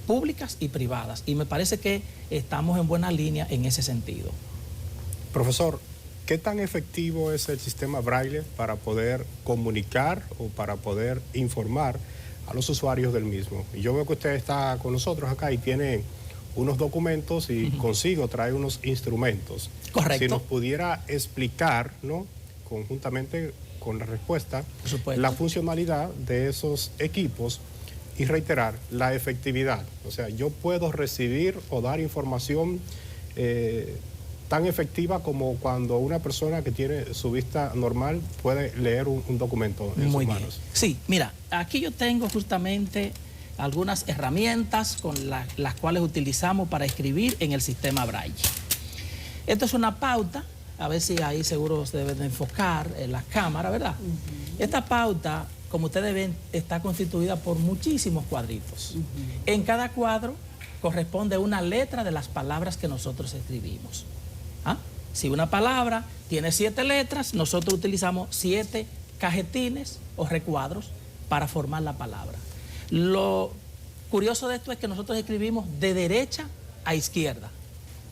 públicas y privadas. Y me parece que estamos en buena línea en ese sentido. Profesor, ¿qué tan efectivo es el sistema Braille para poder comunicar o para poder informar a los usuarios del mismo? Yo veo que usted está con nosotros acá y tiene unos documentos y consigo trae unos instrumentos. Correcto. Si nos pudiera explicar, ¿no?, conjuntamente con la respuesta, la funcionalidad de esos equipos y reiterar la efectividad. O sea, yo puedo recibir o dar información tan efectiva como cuando una persona que tiene su vista normal puede leer un documento en sus manos. Sí, mira, aquí yo tengo justamente algunas herramientas con las cuales utilizamos para escribir en el sistema Braille. Esto es una pauta, a ver si ahí seguro se deben de enfocar en la cámara, ¿verdad? Esta pauta, como ustedes ven, está constituida por muchísimos cuadritos. En cada cuadro corresponde una letra de las palabras que nosotros escribimos. ¿Ah? Si una palabra tiene 7 letras, nosotros utilizamos 7 cajetines o recuadros para formar la palabra. Lo curioso de esto es que nosotros escribimos de derecha a izquierda.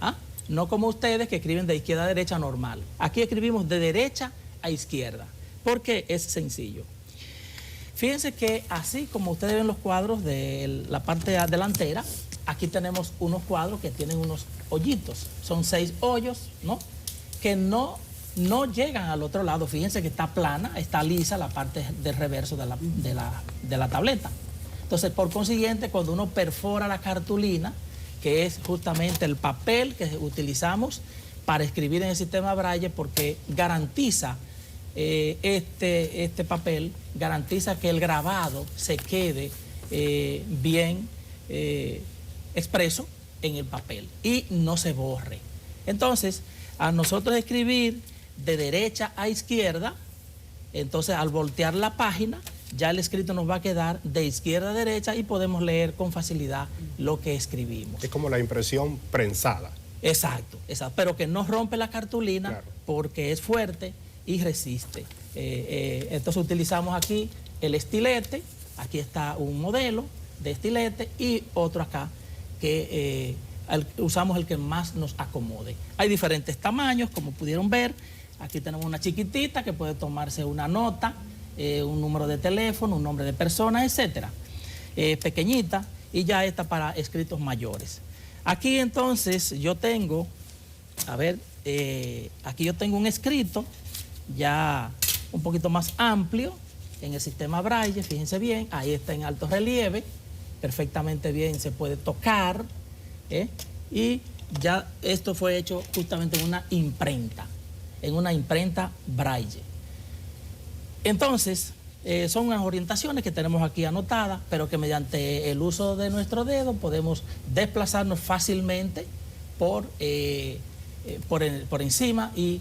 ¿Ah? No como ustedes que escriben de izquierda a derecha normal. Aquí escribimos de derecha a izquierda. ¿Por qué? Es sencillo. Fíjense que así como ustedes ven los cuadros de la parte delantera, aquí tenemos unos cuadros que tienen unos hoyitos. Son 6 hoyos, ¿no?, que no llegan al otro lado. Fíjense que está plana, está lisa la parte del reverso de la tableta. Entonces, por consiguiente, cuando uno perfora la cartulina, que es justamente el papel que utilizamos para escribir en el sistema Braille, porque garantiza, este papel garantiza que el grabado se quede bien expreso en el papel y no se borre. Entonces, a nosotros escribir de derecha a izquierda, entonces al voltear la página, ya el escrito nos va a quedar de izquierda a derecha y podemos leer con facilidad lo que escribimos. Es como la impresión prensada. Exacto, pero que no rompe la cartulina, claro, porque es fuerte y resiste. Entonces utilizamos aquí el estilete, aquí está un modelo de estilete y otro acá que usamos el que más nos acomode. Hay diferentes tamaños, como pudieron ver. Aquí tenemos una chiquitita que puede tomarse una nota, un número de teléfono, un nombre de persona, etcétera. Pequeñita, y ya está para escritos mayores. Aquí entonces yo tengo, a ver, aquí yo tengo un escrito ya un poquito más amplio en el sistema Braille, fíjense bien, ahí está en alto relieve, perfectamente bien se puede tocar, y ya esto fue hecho justamente en una imprenta Braille. Entonces, son unas orientaciones que tenemos aquí anotadas, pero que mediante el uso de nuestro dedo podemos desplazarnos fácilmente por encima y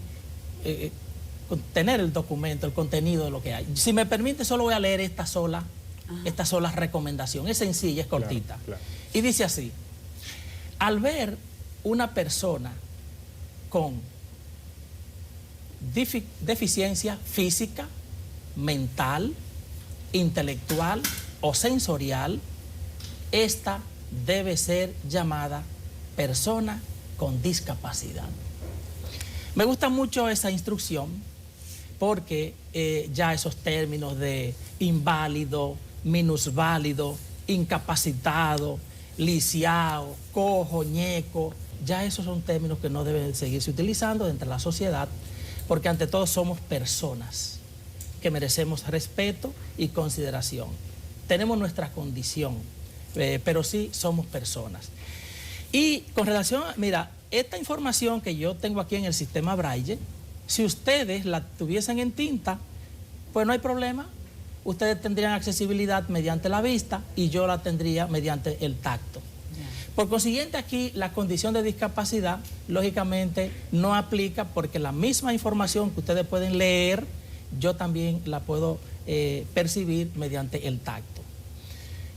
tener el documento, el contenido de lo que hay. Si me permite, solo voy a leer esta sola recomendación. Es sencilla, es cortita. Claro. Y dice así: al ver una persona con deficiencia física, mental, intelectual o sensorial, esta debe ser llamada persona con discapacidad. Me gusta mucho esa instrucción porque ya esos términos de inválido, minusválido, incapacitado, lisiado, cojo, ñeco, ya esos son términos que no deben seguirse utilizando entre la sociedad, porque ante todo somos personas que merecemos respeto y consideración. Tenemos nuestra condición, pero sí somos personas. Y con relación, mira, esta información que yo tengo aquí en el sistema Braille, si ustedes la tuviesen en tinta, pues no hay problema. Ustedes tendrían accesibilidad mediante la vista y yo la tendría mediante el tacto. Por consiguiente, aquí la condición de discapacidad, lógicamente, no aplica porque la misma información que ustedes pueden leer, yo también la puedo percibir mediante el tacto.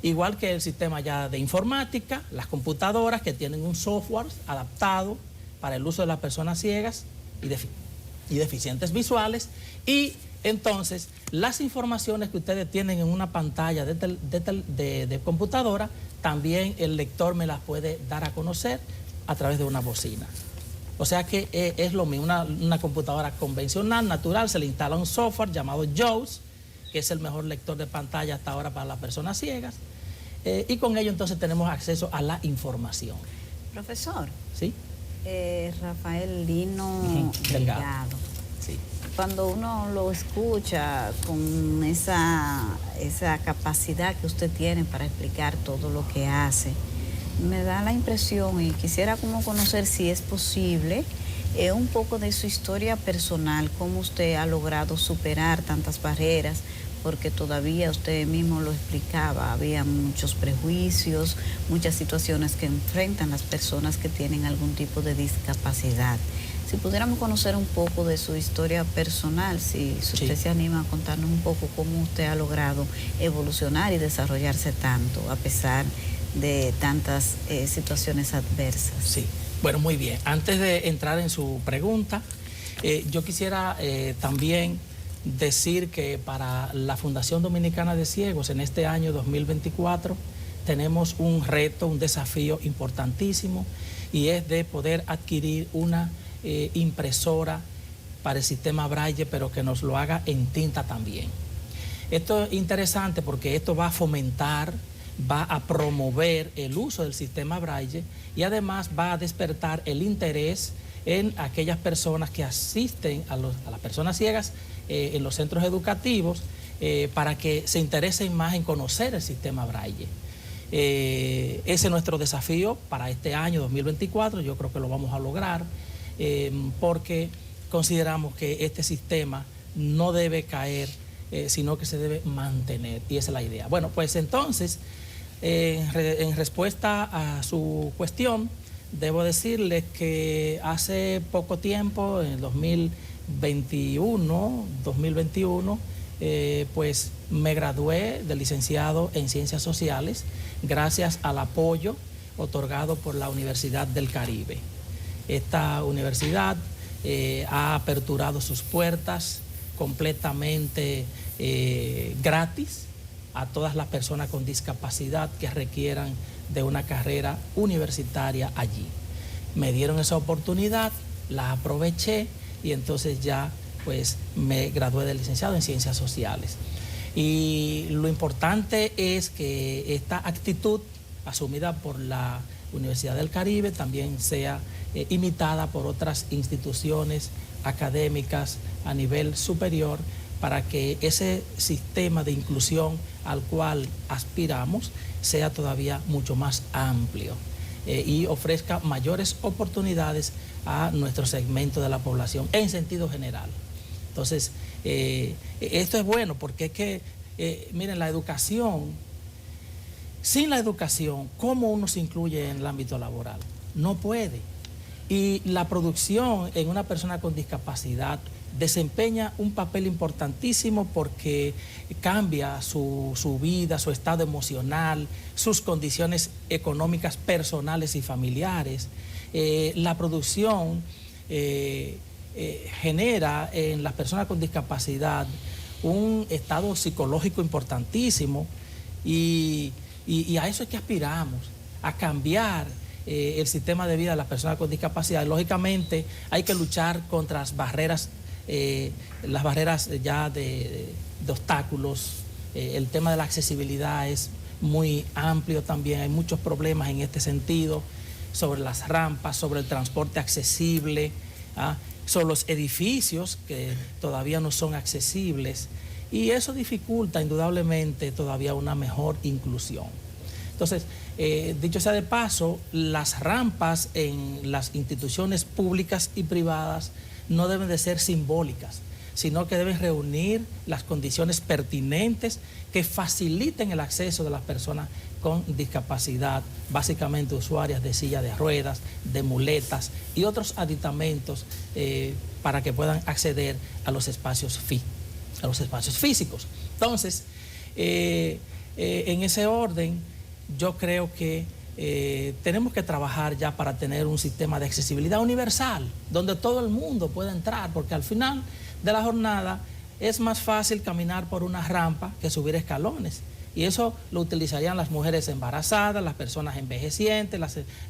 Igual que el sistema ya de informática, las computadoras que tienen un software adaptado para el uso de las personas ciegas y deficientes visuales, y entonces las informaciones que ustedes tienen en una pantalla de computadora, también el lector me las puede dar a conocer a través de una bocina. O sea que es lo mismo, una computadora convencional, natural, se le instala un software llamado JAWS, que es el mejor lector de pantalla hasta ahora para las personas ciegas, y con ello entonces tenemos acceso a la información. Profesor. ¿Sí? Rafael Lino Delgado. Sí. Cuando uno lo escucha con esa capacidad que usted tiene para explicar todo lo que hace, me da la impresión, y quisiera como conocer si es posible, un poco de su historia personal, cómo usted ha logrado superar tantas barreras, porque todavía usted mismo lo explicaba, había muchos prejuicios, muchas situaciones que enfrentan las personas que tienen algún tipo de discapacidad. Si pudiéramos conocer un poco de su historia personal, si usted se anima a contarnos un poco cómo usted ha logrado evolucionar y desarrollarse tanto a pesar de tantas situaciones adversas. Sí, bueno, muy bien. Antes de entrar en su pregunta, yo quisiera también decir que para la Fundación Dominicana de Ciegos en este año 2024 tenemos un reto, un desafío importantísimo, y es de poder adquirir una impresora para el sistema Braille, pero que nos lo haga en tinta también. Esto es interesante porque esto va a fomentar, va a promover el uso del sistema Braille y además va a despertar el interés en aquellas personas que asisten a las personas ciegas en los centros educativos para que se interesen más en conocer el sistema Braille. Ese es nuestro desafío para este año 2024, yo creo que lo vamos a lograr porque consideramos que este sistema no debe caer, sino que se debe mantener, y esa es la idea. Bueno, pues entonces, en respuesta a su cuestión, debo decirles que hace poco tiempo, en el 2021, pues me gradué de licenciado en Ciencias Sociales gracias al apoyo otorgado por la Universidad del Caribe. Esta universidad ha aperturado sus puertas completamente gratis a todas las personas con discapacidad que requieran de una carrera universitaria allí. Me dieron esa oportunidad, la aproveché y entonces ya pues me gradué de licenciado en Ciencias Sociales. Y lo importante es que esta actitud asumida por la Universidad del Caribe también sea imitada por otras instituciones académicas a nivel superior para que ese sistema de inclusión al cual aspiramos sea todavía mucho más amplio y ofrezca mayores oportunidades a nuestro segmento de la población en sentido general. Entonces, esto es bueno porque es que, miren, la educación, sin la educación, ¿cómo uno se incluye en el ámbito laboral? No puede. Y la producción en una persona con discapacidad desempeña un papel importantísimo porque cambia su vida, su estado emocional, sus condiciones económicas personales y familiares. La producción genera en las personas con discapacidad un estado psicológico importantísimo y a eso es que aspiramos, a cambiar el sistema de vida de las personas con discapacidad. Lógicamente hay que luchar contra las barreras ya de obstáculos. El tema de la accesibilidad es muy amplio también, hay muchos problemas en este sentido, sobre las rampas, sobre el transporte accesible, sobre los edificios que todavía no son accesibles, y eso dificulta indudablemente todavía una mejor inclusión. Entonces, dicho sea de paso, las rampas en las instituciones públicas y privadas no deben de ser simbólicas, sino que deben reunir las condiciones pertinentes que faciliten el acceso de las personas con discapacidad, básicamente usuarias de silla de ruedas, de muletas y otros aditamentos para que puedan acceder a los espacios físicos. Entonces, en ese orden, yo creo que tenemos que trabajar ya para tener un sistema de accesibilidad universal, donde todo el mundo pueda entrar, porque al final de la jornada es más fácil caminar por una rampa que subir escalones. Y eso lo utilizarían las mujeres embarazadas, las personas envejecientes,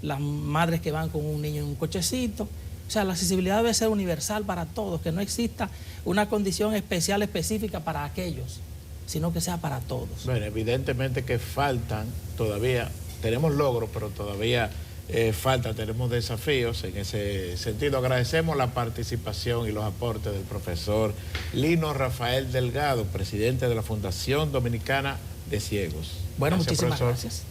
las madres que van con un niño en un cochecito. O sea, la accesibilidad debe ser universal para todos, que no exista una condición especial, específica para aquellos, sino que sea para todos. Bueno, evidentemente que faltan todavía, tenemos logros, pero todavía tenemos desafíos en ese sentido. Agradecemos la participación y los aportes del profesor Lino Rafael Delgado, presidente de la Fundación Dominicana de Ciegos. Bueno, muchísimas gracias.